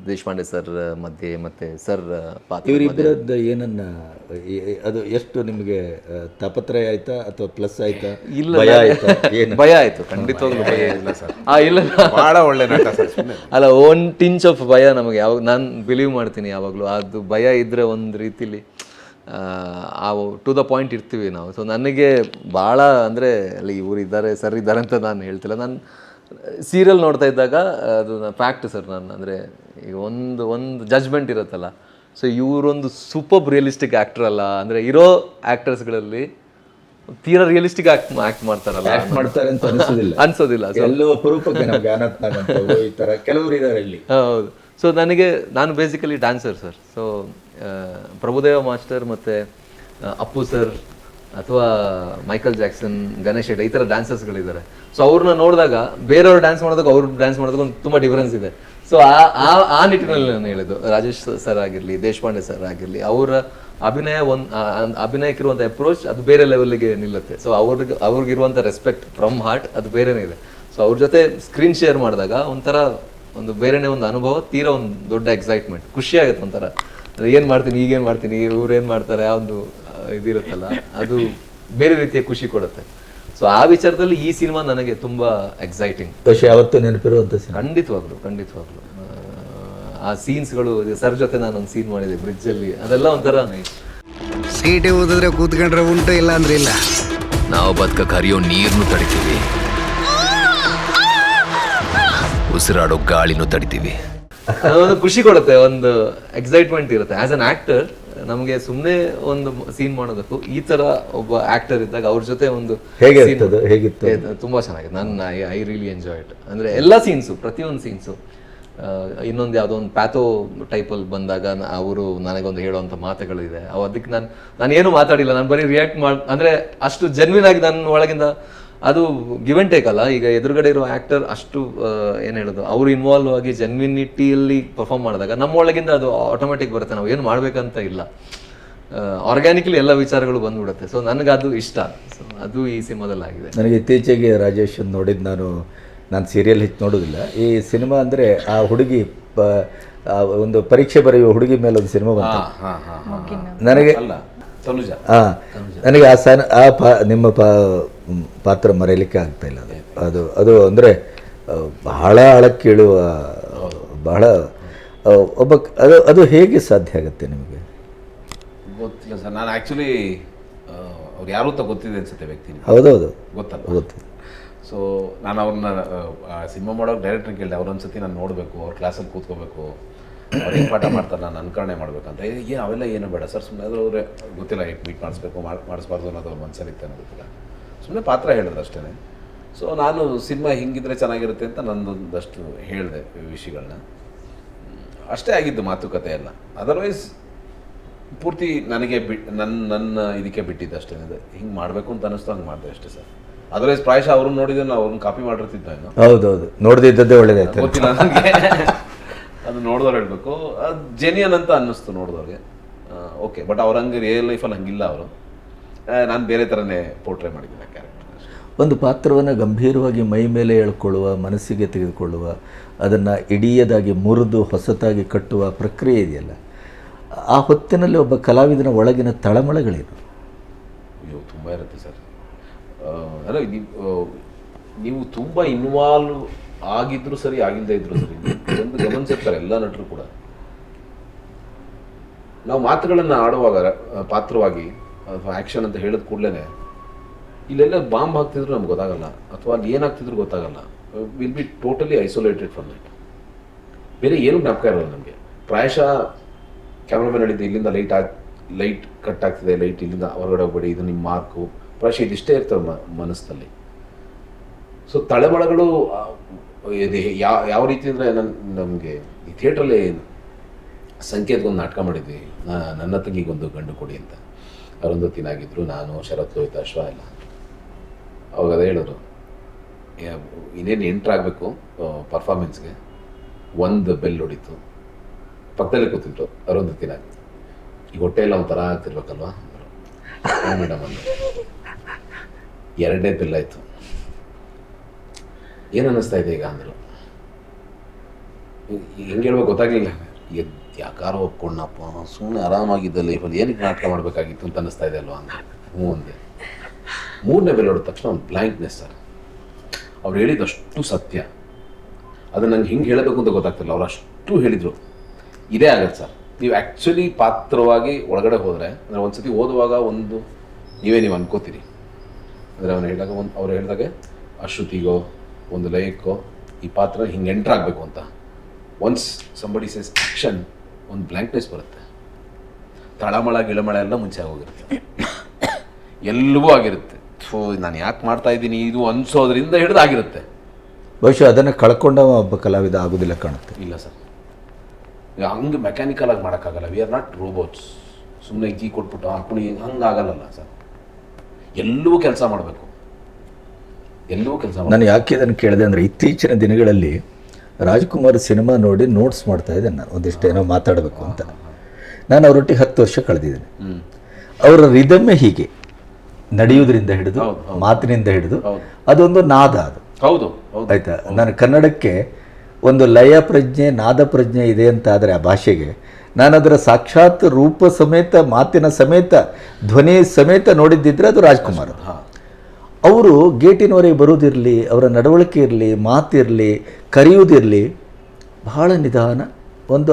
ದೇಶಪಾಂಡೆ ಸರ್ ಮಧ್ಯೆ ಮತ್ತು ಸರ್ ಪಾತ್ರ ಇವರಿಬ್ಬರದ್ದು ಏನನ್ನ, ಅದು ಎಷ್ಟು ನಿಮಗೆ ತಾಪತ್ರಯ ಆಯ್ತಾ ಅಥವಾ ಪ್ಲಸ್ ಆಯ್ತಾ? ಇಲ್ಲ, ಭಯ ಆಯ್ತಾ? ಏನು ಭಯ ಆಯಿತು, ಖಂಡಿತವಾಗ್ಲೂ ಭಯ ಇಲ್ಲ ಸರ್. ಇಲ್ಲ ಭಾಳ ಒಳ್ಳೆ ನಟ ಸರ್. ಅಲ್ಲ, ಒನ್ ಟಿಂಚ್ ಆಫ್ ಭಯ ನಮಗೆ ಯಾವಾಗ, ನಾನು ಬಿಲೀವ್ ಮಾಡ್ತೀನಿ ಯಾವಾಗಲೂ. ಅದು ಭಯ ಇದ್ದರೆ ಒಂದು ರೀತಿಲಿ ಟು ದ ಪಾಯಿಂಟ್ ಇರ್ತೀವಿ ನಾವು. ಸೊ ನನಗೆ ಭಾಳ ಅಂದರೆ ಅಲ್ಲಿ ಇವರು ಇದ್ದಾರೆ, ಸರ್ ಇದ್ದಾರೆ ಅಂತ ನಾನು ಹೇಳ್ತಿಲ್ಲ. ನಾನು ಸೀರಿಯಲ್ ನೋಡ್ತಾ ಇದ್ದಾಗ ಅದು ಫ್ಯಾಕ್ಟ್ ಸರ್. ನಾನು ಅಂದರೆ ಈಗ ಒಂದು ಜಜ್ಮೆಂಟ್ ಇರುತ್ತಲ್ಲ. ಸೊ ಇವರೊಂದು ಸೂಪರ್ ರಿಯಲಿಸ್ಟಿಕ್ ಆ್ಯಕ್ಟರ್ ಅಲ್ಲ, ಅಂದರೆ ಇರೋ ಆ್ಯಕ್ಟರ್ಸ್ಗಳಲ್ಲಿ ತೀರಾ ರಿಯಲಿಸ್ಟಿಕ್ ಆ್ಯಕ್ಟ್ ಮಾಡ್ತಾರಲ್ಲ, ಮಾಡ್ತಾರೆ ಅಂತ ಅನ್ಸೋದಿಲ್ಲ. ಎಲ್ಲೋ ಅಪರೂಪಕ್ಕೆ ನಮಗೆ ಈ ಥರ ಕೆಲವರು ಇದ್ದಾರೆ ಇಲ್ಲಿ. ಹೌದು. ಸೊ ನಾನು basically dancer sir. So Prabhudeva master ಮತ್ತು ಅಪ್ಪು ಸರ್ ಅಥವಾ ಮೈಕಲ್ ಜಾಕ್ಸನ್, ಗಣೇಶ್ ಹೆಗ್ಡೆ, ಈ ಥರ ಡ್ಯಾನ್ಸರ್ಸ್ಗಳಿದ್ದಾರೆ. ಸೊ ಅವ್ರನ್ನ ನೋಡಿದಾಗ ಬೇರೆಯವ್ರು ಡ್ಯಾನ್ಸ್ ಮಾಡೋದಾಗ ಅವ್ರು ಡ್ಯಾನ್ಸ್ ಮಾಡೋದಕ್ಕೆ ಒಂದು ತುಂಬ ಡಿಫರೆನ್ಸ್ ಇದೆ. ಸೊ ಆ ನಿಟ್ಟಿನಲ್ಲಿ ನಾನು ಹೇಳಿದ್ದು, ರಾಜೇಶ್ ಸರ್ ಆಗಿರಲಿ, ದೇಶಪಾಂಡೆ ಸರ್ ಆಗಿರಲಿ, ಅವರ ಅಭಿನಯಕ್ಕಿರುವಂಥ ಅಪ್ರೋಚ್ ಅದು ಬೇರೆ ಲೆವೆಲ್ಗೆ ನಿಲ್ಲುತ್ತೆ. ಸೊ ಅವ್ರಿಗಿರುವಂಥ ರೆಸ್ಪೆಕ್ಟ್ ಫ್ರಮ್ ಹಾರ್ಟ್ ಅದು ಬೇರೆನೇ ಇದೆ. ಸೊ ಅವ್ರ ಜೊತೆ ಸ್ಕ್ರೀನ್ ಶೇರ್ ಮಾಡಿದಾಗ ಒಂದು ಬೇರೆನೇ ಒಂದು ಅನುಭವ, ತೀರಾ ಒಂದು ದೊಡ್ಡ ಎಕ್ಸೈಟ್ಮೆಂಟ್, ಖುಷಿ ಆಗುತ್ತೆ ಒಂಥರ. ಏನು ಮಾಡ್ತೀನಿ, ಈಗೇನು ಮಾಡ್ತೀನಿ, ಇವ್ರು ಏನು ಮಾಡ್ತಾರೆ, ಆ ಒಂದು ಇದಿರುತ್ತಲ್ಲ, ಅದು ಬೇರೆ ರೀತಿಯ ಖುಷಿ ಕೊಡುತ್ತೆ. ಸೊ ಆ ವಿಚಾರದಲ್ಲಿ ಈ ಸಿನಿಮಾ ನನಗೆ ತುಂಬ ಎಕ್ಸೈಟಿಂಗ್. ಯಾವತ್ತೂ ನೆನಪಿರುವಂಥ ಖಂಡಿತವಾಗ್ಲು ಆ ಸೀನ್ಸ್ಗಳು. ಸರ್ ಜೊತೆ ನಾನು ಒಂದು ಸೀನ್ ಮಾಡಿದೆ ಬ್ರಿಡ್ಜಲ್ಲಿ, ಅದೆಲ್ಲ ಒಂಥರ ಸೀಟೆ ಓದಿದ್ರೆ ಕೂತ್ಕೊಂಡ್ರೆ ಉಂಟು, ಇಲ್ಲ ಅಂದ್ರೆ ಇಲ್ಲ. ನಾವು ಬದುಕಕ್ಕೆ ಹರಿಯೋ ನೀರನ್ನು ತಡಿತೀವಿ, ಉಸಿರಾಡೋ ಗಾಳಿನೂ ತಡಿತೀವಿ. ಒಂದು ಖುಷಿ ಕೊಡುತ್ತೆ, ಒಂದು ಎಕ್ಸೈಟ್ಮೆಂಟ್ ಇರುತ್ತೆ. ಆಸ್ ಅನ್ ಆಕ್ಟರ್ ನಮಗೆ ಸುಮ್ಮನೆ ಒಂದು ಸೀನ್ ಮಾಡೋದಕ್ಕೂ ಈ ತರ ಒಬ್ಬ ಆಕ್ಟರ್ ಇದ್ದಾಗ ಅವ್ರ ಜೊತೆ ಒಂದು ಹೇಗಿತ್ತು? ತುಂಬಾ ಚೆನ್ನಾಗಿದೆ. ನಾನು ಐ ರಿಯಲಿ ಎಂಜಾಯ್ ಇಟ್. ಅಂದ್ರೆ ಎಲ್ಲ ಸೀನ್ಸು, ಪ್ರತಿಯೊಂದು ಸೀನ್ಸು. ಇನ್ನೊಂದು ಯಾವುದೋ ಒಂದು ಪ್ಯಾಥೋ ಟೈಪಲ್ಲಿ ಬಂದಾಗ ಅವರು ನನಗೊಂದು ಹೇಳುವಂಥ ಮಾತುಗಳಿದೆ. ಅದಕ್ಕೆ ನಾನು ಏನು ಮಾತಾಡಿಲ್ಲ, ನಾನು ಬರೀ ರಿಯಾಕ್ಟ್ ಅಂದರೆ ಅಷ್ಟು ಜೆನ್ವಿನ್ ಆಗಿ ನನ್ನ ಒಳಗಿಂದ ಅದು ಗಿವ್ ಅಂಡ್ ಟೇಕ್ ಅಲ್ಲ. ಈಗ ಎದುರುಗಡೆ ಇರೋ ಆ್ಯಕ್ಟರ್ ಅಷ್ಟು ಏನು ಹೇಳೋದು, ಅವರು ಇನ್ವಾಲ್ವ್ ಆಗಿ ಜೆನ್ವಿನಿಟಿಯಲ್ಲಿ ಪರ್ಫಾರ್ಮ್ ಮಾಡಿದಾಗ ನಮ್ಮ ಒಳಗಿಂದ ಅದು ಆಟೋಮೆಟಿಕ್ ಬರುತ್ತೆ. ನಾವು ಏನು ಮಾಡಬೇಕಂತ ಇಲ್ಲ, ಆರ್ಗ್ಯಾನಿಕ್ಲಿ ಎಲ್ಲ ವಿಚಾರಗಳು ಬಂದ್ಬಿಡುತ್ತೆ. ಸೊ ನನಗೆ ಅದು ಇಷ್ಟ. ಸೊ ಅದು ಈ ಸಿನಿಮಾದಲ್ಲಿ ಆಗಿದೆ. ನನಗೆ ಇತ್ತೀಚೆಗೆ ರಾಜೇಶ್ ನೋಡಿದ್ದು, ನಾನು ಸೀರಿಯಲ್ ಹೆಚ್ಚು ನೋಡೋದಿಲ್ಲ. ಈ ಸಿನಿಮಾ ಅಂದರೆ ಆ ಹುಡುಗಿ ಒಂದು ಪರೀಕ್ಷೆ ಬರೆಯುವ ಹುಡುಗಿ ಮೇಲೆ ಒಂದು ಸಿನಿಮಾ ಬಂತು ನನಗೆ. ನನಗೆ ನಿಮ್ಮ ಪಾತ್ರ ಮರೆಯಲಿಕ್ಕೆ ಆಗ್ತಾ ಇಲ್ಲ. ಅದು ಅಂದರೆ ಬಹಳ ಆಳಕ್ಕೆ ಇಳುವ, ಬಹಳ ಒಬ್ಬ ಅದು ಹೇಗೆ ಸಾಧ್ಯ ಆಗುತ್ತೆ ನಿಮಗೆ? ಗೊತ್ತಿಲ್ಲ ಸರ್. ನಾನು ಆ್ಯಕ್ಚುಲಿ ಅವ್ರು ಯಾರು ಅಂತ ಗೊತ್ತಿದೆ ಅನ್ಸುತ್ತೆ ವ್ಯಕ್ತಿ. ಹೌದೌದು, ಗೊತ್ತಲ್ಲ. ಗೊತ್ತಿದೆ. ಸೊ ನಾನು ಅವ್ರನ್ನ ಸಿನಿಮಾ ಮಾಡೋಕೆ ಡೈರೆಕ್ಟ್ರಿಗೆ ಕೇಳಿದೆ, ಅವ್ರೊಂದ್ಸತಿ ನಾನು ನೋಡಬೇಕು, ಅವ್ರ ಕ್ಲಾಸಲ್ಲಿ ಕೂತ್ಕೋಬೇಕು, ಅವ್ರು ಏನು ಪಾಠ ಮಾಡ್ತಾರೆ ನಾನು ಅನುಕರಣೆ ಮಾಡಬೇಕಂತ. ಏನು ಅವೆಲ್ಲ ಏನು ಬೇಡ ಸರ್, ಸುಮ್ಮನೆ ಆದರೂ ಅವ್ರೆ ಗೊತ್ತಿಲ್ಲ, ಹೇಗೆ ಮೀಟ್ ಮಾಡಿಸ್ಬೇಕು ಮಾಡಿಸ್ಬಾರ್ದು ಅನ್ನೋದು ಅವ್ರ ಮನಸ್ಸಲ್ಲಿತ್ತು ಅನ್ನೋ ಗೊತ್ತಿಲ್ಲ. ಸುಮ್ಮನೆ ಪಾತ್ರ ಹೇಳಿದ್ರು ಅಷ್ಟೇ. ಸೊ ನಾನು ಸಿನಿಮಾ ಹಿಂಗಿದ್ರೆ ಚೆನ್ನಾಗಿರುತ್ತೆ ಅಂತ ನಂದೊಂದಷ್ಟು ಹೇಳಿದೆ ವಿಷಯಗಳನ್ನ, ಅಷ್ಟೇ ಆಗಿದ್ದು ಮಾತುಕತೆ ಎಲ್ಲ. ಅದರ್ವೈಸ್ ಪೂರ್ತಿ ನನಗೆ ನನ್ನ ಇದಕ್ಕೆ ಬಿಟ್ಟಿದ್ದು ಅಷ್ಟೇ. ಹಿಂಗೆ ಮಾಡಬೇಕು ಅಂತ ಅನ್ನಿಸ್ತು, ಹಂಗೆ ಮಾಡಿದೆ ಅಷ್ಟೇ ಸರ್. ಅದರ್ವೈಸ್ ಪ್ರಾಯಶಃ ಅವ್ರನ್ನ ನೋಡಿದ್ರೆ ನಾವು ಅವ್ರನ್ನ ಕಾಪಿ ಮಾಡಿರ್ತಿದ್ದ ಏನೋ. ಹೌದೌದು, ನೋಡದಿದ್ದದ್ದೇ ಒಳ್ಳೇದಾಯ್ತು. ಗೊತ್ತಿಲ್ಲ ನನಗೆ, ಅದು ನೋಡಿದವ್ರು ಹೇಳಬೇಕು. ಅದು ಜೆನ್ಯನ್ ಅಂತ ಅನ್ನಿಸ್ತು ನೋಡಿದವ್ರಿಗೆ. ಓಕೆ, ಬಟ್ ಅವ್ರ ಹಂಗೆ ರಿಯಲ್ ಲೈಫಲ್ಲಿ ಹಂಗಿಲ್ಲ ಅವರು. ನಾನು ಬೇರೆ ಥರನೇ ಪೋರ್ಟ್ರೇ ಮಾಡಿದ್ದೀನಿ ಆ ಕ್ಯಾರೆಕ್ಟರ್. ಒಂದು ಪಾತ್ರವನ್ನು ಗಂಭೀರವಾಗಿ ಮೈ ಮೇಲೆ ಎಳ್ಕೊಳ್ಳುವ, ಮನಸ್ಸಿಗೆ ತೆಗೆದುಕೊಳ್ಳುವ, ಅದನ್ನು ಇಡೀಯದಾಗಿ ಮುರಿದು ಹೊಸತಾಗಿ ಕಟ್ಟುವ ಪ್ರಕ್ರಿಯೆ ಇದೆಯಲ್ಲ, ಆ ಹೊತ್ತಿನಲ್ಲಿ ಒಬ್ಬ ಕಲಾವಿದನ ಒಳಗಿನ ತಳಮಳಗಳೇನು? ಅಯ್ಯೋ, ತುಂಬ ಇರುತ್ತೆ ಸರ್. ಅಲ್ಲ, ನೀವು ತುಂಬ ಇನ್ವಾಲ್ವ್ ಆಗಿದ್ರು ಸರಿ, ಆಗಿಲ್ಲದೆ ಇದ್ರು ಸರಿ, ಒಂದು ಗಮನಿಸಿರ್ತಾರೆ ಎಲ್ಲ ನಟರು ಕೂಡ. ನಾವು ಮಾತುಗಳನ್ನು ಆಡುವಾಗ ಪಾತ್ರವಾಗಿ ಅಥವಾ ಆ್ಯಕ್ಷನ್ ಅಂತ ಹೇಳಿದ ಕೂಡಲೇ ಇಲ್ಲೆಲ್ಲ ಬಾಂಬ್ ಹಾಕ್ತಿದ್ರು ನಮ್ಗೆ ಗೊತ್ತಾಗಲ್ಲ, ಅಥವಾ ಅಲ್ಲಿ ಏನಾಗ್ತಿದ್ರು ಗೊತ್ತಾಗಲ್ಲ. Will be totally isolated from it. ಬೇರೆ ಏನು ಜ್ಞಾಪಕ ಇರೋಲ್ಲ ನಮಗೆ. ಪ್ರಾಯಶಃ ಕ್ಯಾಮ್ರಾಮನ್ ಹೇಳಿದ್ದು, ಇಲ್ಲಿಂದ ಲೈಟ್ ಕಟ್ ಆಗ್ತಿದೆ, ಲೈಟ್ ಇಲ್ಲಿಂದ ಹೊರಗಡೆ ಹೋಗ್ಬೇಡಿ, ಇದು ನಿಮ್ಮ ಮಾರ್ಕು, ಪ್ರಾಯಶಃ ಇದಿಷ್ಟೇ ಇರ್ತವೆ ಮನಸ್ಸಿನಲ್ಲಿ. ಸೊ ತಳಮಳಗಳು ಯಾವ ರೀತಿ ಅಂದರೆ, ನಮಗೆ ಈ ಥಿಯೇಟ್ರಲ್ಲಿ ಸಂಕೇತಗೊಂದು ನಾಟಕ ಮಾಡಿದ್ವಿ, ನನ್ನ ತಂಗಿಗೊಂದು ಗಂಡು ಕೊಡಿ ಅಂತ. ಅರುಂಧತಿನಾಗಿದ್ದರು, ನಾನು, ಶರತ್, ಲೋಹಿತ, ಅಶ್ವ ಎಲ್ಲ. ಅವಾಗ ಅದೇ ಹೇಳಿದ್ರು, ಇನ್ನೇನು ಎಂಟ್ರಾಗಬೇಕು ಪರ್ಫಾರ್ಮೆನ್ಸ್ಗೆ, ಒಂದು ಬೆಲ್ ಹೊಡಿತು, ಪಕ್ಕದಲ್ಲೇ ಕೂತಿದ್ರು ಅರುಂಧತಿನಾಗಿ. ಈಗ ಹೊಟ್ಟೆಲ್ಲ ಒಂಥರ ಆಗ್ತಿರ್ಬೇಕಲ್ವಾ ಮೇಡಮ್ ಅಂದರು. ಎರಡನೇ ಬೆಲ್ ಆಯಿತು. ಏನು ಅನ್ನಿಸ್ತಾ ಇದೆ ಈಗ ಅಂದರು. ಹೆಂಗೆ ಹೇಳ್ಬೇಕು ಗೊತ್ತಾಗಲಿಲ್ಲ. ಯಾಕಾರೋ ಒಪ್ಕೊಂಡಪ್ಪ, ಸುಮ್ಮನೆ ಆರಾಮಾಗಿದ್ದ ಲೈಫಲ್ಲಿ ಏನಕ್ಕೆ ನಾಟಕ ಮಾಡಬೇಕಾಗಿತ್ತು ಅಂತ ಅನ್ನಿಸ್ತಾ ಇದೆ ಅಲ್ವಾ ಅಂದ್ರೆ. ಹ್ಞೂ ಅಂದೆ. ಮೂರನೇ ಬೆಲ್ ಹೊಡೆದ ತಕ್ಷಣ ಒಂದು ಬ್ಲ್ಯಾಂಕ್ನೆಸ್ ಸರ್. ಅವ್ರು ಹೇಳಿದಷ್ಟು ಸತ್ಯ, ಅದನ್ನು ನಂಗೆ ಹಿಂಗೆ ಹೇಳಬೇಕು ಅಂತ ಗೊತ್ತಾಗ್ತಿಲ್ಲ. ಅವ್ರು ಅಷ್ಟು ಹೇಳಿದರು. ಇದೇ ಆಗತ್ತೆ ಸರ್, ನೀವು ಆ್ಯಕ್ಚುಲಿ ಪಾತ್ರವಾಗಿ ಒಳಗಡೆ ಹೋದರೆ, ಅಂದರೆ ಒಂದು ಸತಿ ಓದುವಾಗ ನೀವು ಅನ್ಕೋತೀರಿ. ಅಂದರೆ ಅವ್ರು ಹೇಳಿದಾಗ ಅಶ್ರುತಿಗೋ ಒಂದು ಲಯಕ್ಕೋ ಈ ಪಾತ್ರ ಹಿಂಗೆ ಎಂಟ್ರ್ ಆಗಬೇಕು ಅಂತ. ಒನ್ಸ್ ಸಂಬಡಿ ಸೇಸ್ ಆ್ಯಕ್ಷನ್, ಒಂದು ಬ್ಲ್ಯಾಂಕ್ನೆಸ್ ಬರುತ್ತೆ. ತಳಮಳ ಗಿಳಮಳ ಎಲ್ಲ ಮುಂಚೆ ಆಗೋಗಿರುತ್ತೆ, ಎಲ್ಲವೂ ಆಗಿರುತ್ತೆ. ಸೊ ನಾನು ಯಾಕೆ ಮಾಡ್ತಾ ಇದ್ದೀನಿ ಇದು ಅನ್ಸೋದ್ರಿಂದ ಹಿಡಿದಾಗಿರುತ್ತೆ. ಬಹುಶಃ ಅದನ್ನು ಕಳ್ಕೊಂಡ ಒಬ್ಬ ಕಲಾವಿದ ಆಗೋದಿಲ್ಲ ಕಾಣುತ್ತೆ. ಇಲ್ಲ ಸರ್, ಹಂಗೆ ಮೆಕ್ಯಾನಿಕಲ್ ಆಗಿ ಮಾಡೋಕ್ಕಾಗಲ್ಲ. We are not robots. ಸುಮ್ಮನೆ ಕೀ ಕೊಟ್ಬಿಟ್ಟು ಹಾಕೊಂಡು ಹಂಗೆ ಆಗಲ್ಲ ಸರ್. ಎಲ್ಲವೂ ಕೆಲಸ ಮಾಡಬೇಕು, ಎಲ್ಲವೂ ಕೆಲಸ. ನಾನು ಯಾಕೆ ಇದನ್ನು ಕೇಳಿದೆ ಅಂದರೆ, ಇತ್ತೀಚಿನ ದಿನಗಳಲ್ಲಿ ರಾಜ್ಕುಮಾರ್ ಸಿನಿಮಾ ನೋಡಿ ನೋಟ್ಸ್ ಮಾಡ್ತಾ ಇದ್ದೆ ನಾನು, ಒಂದಿಷ್ಟೇನೋ ಮಾತಾಡಬೇಕು ಅಂತ. ನಾನು ಅವರೊಟ್ಟಿಗೆ 10 ವರ್ಷ ಕಳೆದಿದ್ದೇನೆ. ಅವರ ರಿದಮ್ಮೆ ಹೀಗೆ ನಡೆಯುವುದರಿಂದ ಹಿಡಿದು, ಮಾತಿನಿಂದ ಹಿಡಿದು, ಅದೊಂದು ನಾದ. ಅದು ಹೌದು, ಆಯ್ತಾ. ನಾನು ಕನ್ನಡಕ್ಕೆ ಒಂದು ಲಯ ಪ್ರಜ್ಞೆ, ನಾದ ಪ್ರಜ್ಞೆ ಇದೆ ಅಂತ ಆದರೆ ಆ ಭಾಷೆಗೆ, ನಾನು ಅದರ ಸಾಕ್ಷಾತ್ ರೂಪ ಸಮೇತ, ಮಾತಿನ ಸಮೇತ, ಧ್ವನಿ ಸಮೇತ ನೋಡಿದ್ದಿದ್ರೆ ಅದು ರಾಜ್ಕುಮಾರ್. ಅವರು ಗೇಟಿನವರೆಗೆ ಬರೋದಿರಲಿ, ಅವರ ನಡವಳಿಕೆ ಇರಲಿ, ಮಾತಿರಲಿ, ಕರೆಯುವುದಿರಲಿ, ಬಹಳ ನಿಧಾನ,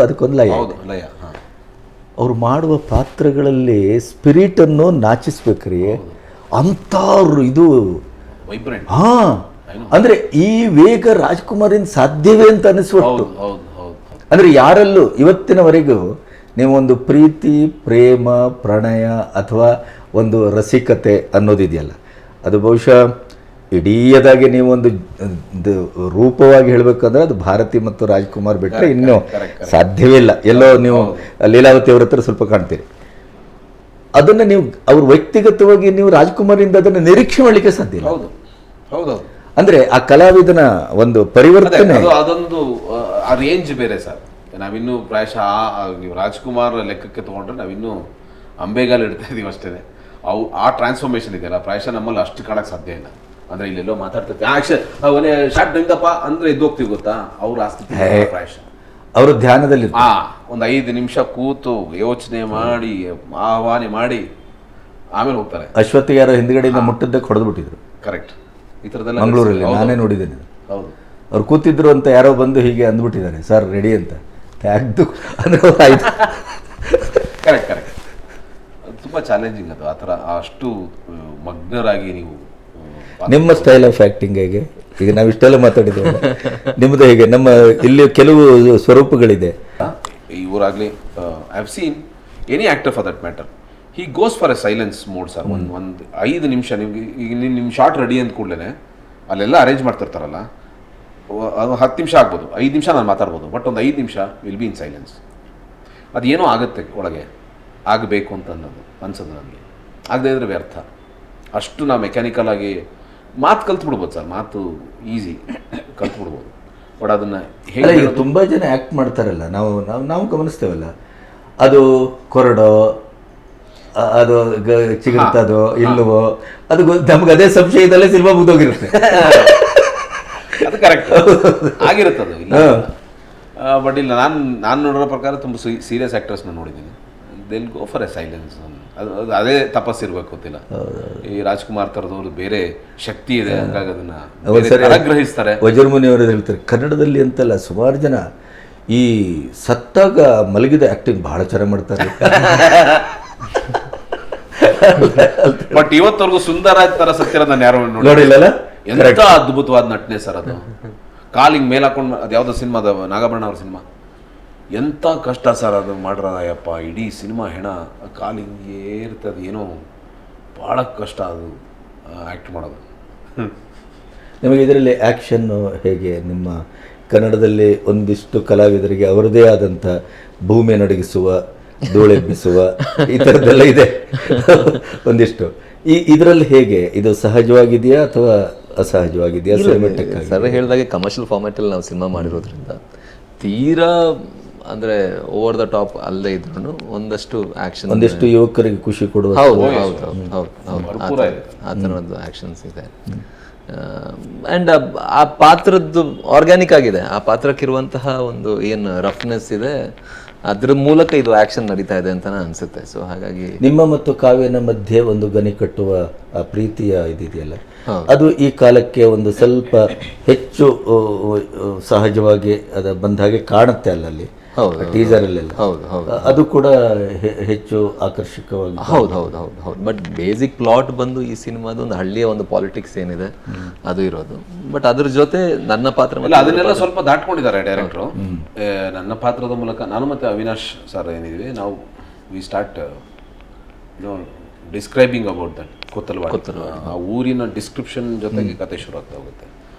ಅದಕ್ಕೊಂದು ಲಯ. ಅವ್ರು ಮಾಡುವ ಪಾತ್ರಗಳಲ್ಲಿ ಸ್ಪಿರಿಟನ್ನು ನಾಚಿಸ್ಬೇಕ್ರಿ ಅಂಥ ಇದು ವೈಬ್ರೆಂಟ್. ಹಾಂ, ಅಂದರೆ ಈ ವೇಗ ರಾಜ್ಕುಮಾರಿಂದ ಸಾಧ್ಯವೇ ಅಂತ ಅನಿಸ್ಬಿಟ್ಟು. ಹೌದು ಹೌದು. ಅಂದರೆ ಯಾರಲ್ಲೂ ಇವತ್ತಿನವರೆಗೂ ನೀವು ಒಂದು ಪ್ರೀತಿ, ಪ್ರೇಮ, ಪ್ರಣಯ ಅಥವಾ ಒಂದು ರಸಿಕತೆ ಅನ್ನೋದಿದೆಯಲ್ಲ, ಅದು ಬಹುಶಃ ಇಡೀದಾಗಿ ನೀವು ಒಂದು ರೂಪವಾಗಿ ಹೇಳಬೇಕಂದ್ರೆ ಅದು ಭಾರತಿ ಮತ್ತು ರಾಜ್ಕುಮಾರ್ ಬಿಟ್ಟರೆ ಇನ್ನೂ ಸಾಧ್ಯವೇ ಇಲ್ಲ. ಎಲ್ಲೋ ನೀವು ಲೀಲಾವತಿ ಅವ್ರ ಹತ್ರ ಸ್ವಲ್ಪ ಕಾಣ್ತೀರಿ. ಅದನ್ನು ನೀವು ಅವ್ರ ವ್ಯಕ್ತಿಗತವಾಗಿ ನೀವು ರಾಜ್ಕುಮಾರಿಂದ ಅದನ್ನು ನಿರೀಕ್ಷೆ ಮಾಡಲಿಕ್ಕೆ ಸಾಧ್ಯ ಇಲ್ಲ. ಹೌದು ಹೌದು. ಅಂದರೆ ಆ ಕಲಾವಿದನ ಒಂದು ಪರಿವರ್ತನೆ, ಅದೊಂದು ಆ ರೇಂಜ್ ಬೇರೆ ಸರ್. ನಾವಿನ್ನೂ ಪ್ರಾಯಶಃ ನೀವು ರಾಜ್ಕುಮಾರ್ ಲೆಕ್ಕಕ್ಕೆ ತೊಗೊಂಡ್ರೆ ನಾವಿನ್ನೂ ಅಂಬೆಗಾಲ್ ಇಡ್ತಾ ಇದೀವಿ ಅಷ್ಟೇ. ಆ ಟ್ರಾನ್ಸ್ಫಾರ್ಮೇಶನ್ ಇದೆಯಲ್ಲ ಪ್ರಾಯಶಃ ನಮ್ಮಲ್ಲಿ ಅಷ್ಟು ಕಾಣಕ್ಕೆ ಸಾಧ್ಯ ಇಲ್ಲ. ಅಂದರೆ ಇಲ್ಲೆಲ್ಲೋ ಮಾತಾಡ್ತಿರ್ತೀವಿ ಆಕ್ಷನ್ ಒಳ್ಳೆ ಶಾರ್ಟ್ ನಿಂಗಪ್ಪ ಅಂದರೆ ಎದ್ದೋಗ್ತೀವಿ ಗೊತ್ತಾ, ಅವ್ರು ಆಸ್ತಿ ಪ್ರಾಯಶಃ ಅವರು ಧ್ಯಾನದಲ್ಲಿ ಒಂದು 5 ನಿಮಿಷ ಕೂತು ಯೋಚನೆ ಮಾಡಿ ಆಹ್ವಾನ ಮಾಡಿ ಆಮೇಲೆ ಹೋಗ್ತಾರೆ. ಅಶ್ವತ್ಥಿಗೆ ಯಾರೋ ಹಿಂದ್ಗಡೆಯಿಂದ ಮುಟ್ಟದ್ದಕ್ಕೆ ಹೊಡೆದ್ಬಿಟ್ಟಿದ್ರು. ಕರೆಕ್ಟ್. ಈ ಥರದ್ದೆಲ್ಲ ಮಂಗಳೂರಲ್ಲಿ ನಾನೇ ನೋಡಿದ್ದೇನೆ. ಹೌದು, ಅವ್ರು ಕೂತಿದ್ರು ಅಂತ ಯಾರೋ ಬಂದು ಹೀಗೆ ಅಂದ್ಬಿಟ್ಟಿದ್ದಾರೆ, ಸರ್ ರೆಡಿ ಅಂತ ಟ್ಯಾಗ್ದು ಅಂದ್ರೆ ಆಯ್ತು. Correct correct. ತುಂಬ ಚಾಲೆಂಜಿಂಗ್ ಅದು. ಆ ಥರ ಅಷ್ಟು ಮಗ್ನರಾಗಿ ನೀವು ನಿಮ್ಮ ಸ್ಟೈಲ್ ಆಫ್ ಆ್ಯಕ್ಟಿಂಗ್ ಹೇಗೆ? ಈಗ ನಾವು ಇಷ್ಟೆಲ್ಲ ಮಾತಾಡಿದ್ದೇವೆ, ನಿಮ್ಮದು ಹೇಗೆ? ನಮ್ಮ ಇಲ್ಲಿ ಕೆಲವು ಸ್ವರೂಪಗಳಿದೆ. ಇವರಾಗಲಿ I have seen any actor for that matter, he goes for a silence mode sir. ಒಂದು 5 ನಿಮಿಷ ನಿಮ್ಗೆ ಈಗ ನಿಮ್ಮ ಶಾರ್ಟ್ ರೆಡಿ ಅಂದ ಕೂಡಲೇ ಅಲ್ಲೆಲ್ಲ ಅರೇಂಜ್ ಮಾಡ್ತಿರ್ತಾರಲ್ಲ, ಅದು 10 ನಿಮಿಷ ಆಗ್ಬೋದು, 5 ನಿಮಿಷ ನಾನು ಮಾತಾಡ್ಬೋದು, ಬಟ್ ಒಂದು 5 ನಿಮಿಷ ವಿಲ್ ಬಿ ಇನ್ ಸೈಲೆನ್ಸ್. ಅದೇನೋ ಆಗುತ್ತೆ ಒಳಗೆ, ಆಗಬೇಕು ಅಂತ ಅನ್ಸೋದು ನನಗೆ. ಆಗದೇ ಇದ್ರೆ ವ್ಯರ್ಥ. ಅಷ್ಟು ನಾವು ಮೆಕ್ಯಾನಿಕಲ್ ಆಗಿ ಮಾತು ಕಲ್ತ್ಬಿಡ್ಬೋದು ಸರ್. ಮಾತು ಈಸಿ ಕಲ್ತ್ಬಿಡ್ಬೋದು, ಬಟ್ ಅದನ್ನು ಹೇಗೆ ತುಂಬ ಜನ ಆ್ಯಕ್ಟ್ ಮಾಡ್ತಾರಲ್ಲ, ನಾವು ಗಮನಿಸ್ತೇವಲ್ಲ, ಅದು ಕೊರಡೋ ಅದು ಚಿಗುರ್ತದೋ ಇಲ್ಲವೋ ಅದು ನಮ್ಗೆ ಅದೇ ಸಂಶಯದಲ್ಲೇ ಸಿನಿಮಾ ಮುಗ್ದೋಗಿರುತ್ತೆ. ಅದು ಕರೆಕ್ಟ್ ಆಗಿರುತ್ತದು ಇಲ್ಲ. ಬಟ್ ಇಲ್ಲ, ನಾನು ನೋಡಿರೋ ಪ್ರಕಾರ ತುಂಬ ಸೀರಿಯಸ್ ಆ್ಯಕ್ಟರ್ಸ್ನ ನೋಡಿದ್ದೀನಿ. They'll go for a silence. ಅದು ಅದೇ ತಪಸ್ಸಿರ್ಬೇಕು ಗೊತ್ತಿಲ್ಲ. ಈ ರಾಜ್ಕುಮಾರ್ ಥರದವರು ಬೇರೆ ಶಕ್ತಿ ಇದೆ, ಹಂಗಾಗಿ ಅದನ್ನ ಗ್ರಹಿಸ್ತಾರೆ. ವಜ್ರಮುನಿ ಅವರು ಹೇಳ್ತಾರೆ, ಕನ್ನಡದಲ್ಲಿ ಅಂತಲ್ಲ ಸುಮಾರು ಜನ ಈ ಸತ್ತಾಗ ಮಲಗಿದ ಆ್ಯಕ್ಟಿಂಗ್ ಬಹಳ ಚೆನ್ನಾಗಿ ಮಾಡ್ತಾರೆ. ಬಟ್ ಇವತ್ತವರೆಗೂ ಸುಂದರ ತರ ಸತ್ಯರ ನಾನು ಯಾರು ನೋಡಿಲ್ಲ. ಎಂತ ಅದ್ಭುತವಾದ ನಟನೆ ಸರ್ ಅದು. ಕಾಲಿಂಗ್ ಮೇಲೆ ಹಾಕೊಂಡು ಅದು ಯಾವುದೋ ಸಿನಿಮಾದ ನಾಗಭರಣ ಅವ್ರ ಸಿನಿಮಾ, ಎಂಥ ಕಷ್ಟ ಸರ್ ಅದು ಮಾಡ್ರದಯ್ಯಪ್ಪ. ಇಡೀ ಸಿನಿಮಾ ಹೆಣ ಕಾಲಿಂಗ್ ಇರ್ತದೆ, ಏನೋ ಭಾಳ ಕಷ್ಟ ಅದು ಆ್ಯಕ್ಟ್ ಮಾಡೋದು. ನಿಮಗೆ ಇದರಲ್ಲಿ ಆ್ಯಕ್ಷನ್ನು ಹೇಗೆ? ನಿಮ್ಮ ಕನ್ನಡದಲ್ಲಿ ಒಂದಿಷ್ಟು ಕಲಾವಿದರಿಗೆ ಅವರದೇ ಆದಂಥ ಭೂಮಿ ನಡಗಿಸುವ, ಧೂಳೆಬ್ಬಿಸುವ ಈ ಥರದ್ದೆಲ್ಲ ಇದೆ ಒಂದಿಷ್ಟು. ಇದರಲ್ಲಿ ಹೇಗೆ ಇದು ಸಹಜವಾಗಿದೆಯಾ ಅಥವಾ ಅಸಹಜವಾಗಿದೆಯಾ? ಸರ್ ಹೇಳಿದಾಗೆ ಕಮರ್ಷಿಯಲ್ ಫಾರ್ಮ್ಯಾಟಲ್ಲಿ ನಾವು ಸಿನಿಮಾ ಮಾಡಿರೋದ್ರಿಂದ ತೀರಾ ಅಂದರೆ ಓವರ್ ದ ಟಾಪ್ ಅಲ್ಲದೆ ಇದ್ರು ಒಂದಷ್ಟು ಆ್ಯಕ್ಷನ್, ಒಂದಿಷ್ಟು ಯುವಕರಿಗೆ ಖುಷಿ ಕೊಡುವ ಆ ಥರದ್ದು ಆ್ಯಕ್ಷನ್ಸ್ ಇದೆ. ಆ್ಯಂಡ್ ಆ ಪಾತ್ರದ್ದು ಆರ್ಗ್ಯಾನಿಕ್ ಆಗಿದೆ. ಆ ಪಾತ್ರಕ್ಕಿರುವಂತಹ ಒಂದು ಏನು ರಫ್ನೆಸ್ ಇದೆ, ಅದ್ರ ಮೂಲಕ ಇದು ಆ್ಯಕ್ಷನ್ ನಡೀತಾ ಇದೆ ಅಂತ ಅನಿಸುತ್ತೆ. ಸೊ ಹಾಗಾಗಿ ನಿಮ್ಮ ಮತ್ತು ಕಾವ್ಯನ ಮಧ್ಯೆ ಒಂದು ಗನಿ ಕಟ್ಟುವ ಆ ಪ್ರೀತಿಯ ಇದೆಯಲ್ಲ, ಅದು ಈ ಕಾಲಕ್ಕೆ ಒಂದು ಸ್ವಲ್ಪ ಹೆಚ್ಚು ಸಹಜವಾಗಿ ಅದ ಬಂದ ಹಾಗೆ ಕಾಣುತ್ತೆ ಅಲ್ಲಲ್ಲಿ ಟೀಸರಲ್ಲೆಲ್ಲ. ಅದು ಕೂಡ ಹೆಚ್ಚು ಆಕರ್ಷಕವಾಗಿ. ಹೌದು. ಬಟ್ ಬೇಸಿಕ್ ಪ್ಲಾಟ್ ಬಂದು ಈ ಸಿನಿಮಾದ ಒಂದು ಹಳ್ಳಿಯ ಒಂದು ಪಾಲಿಟಿಕ್ಸ್ ಏನಿದೆ ಅದು ಇರೋದು. ಬಟ್ ಅದ್ರ ಜೊತೆ ನನ್ನ ಪಾತ್ರ ಅದನ್ನೆಲ್ಲ ಸ್ವಲ್ಪ ದಾಟ್ಕೊಂಡಿದ್ದಾರೆ ಡೈರೆಕ್ಟ್ರು. ನನ್ನ ಪಾತ್ರದ ಮೂಲಕ ನಾನು ಮತ್ತೆ ಅವಿನಾಶ್ ಸರ್ ಏನಿದ್ವಿ, ನಾವು we start describing about that Kottalavadi. ಆ ಊರಿನ ಡಿಸ್ಕ್ರಿಪ್ಷನ್ ಜೊತೆಗೆ ಕತೆ ಶುರು ಆಗ್ತಾ ಹೋಗುತ್ತೆ.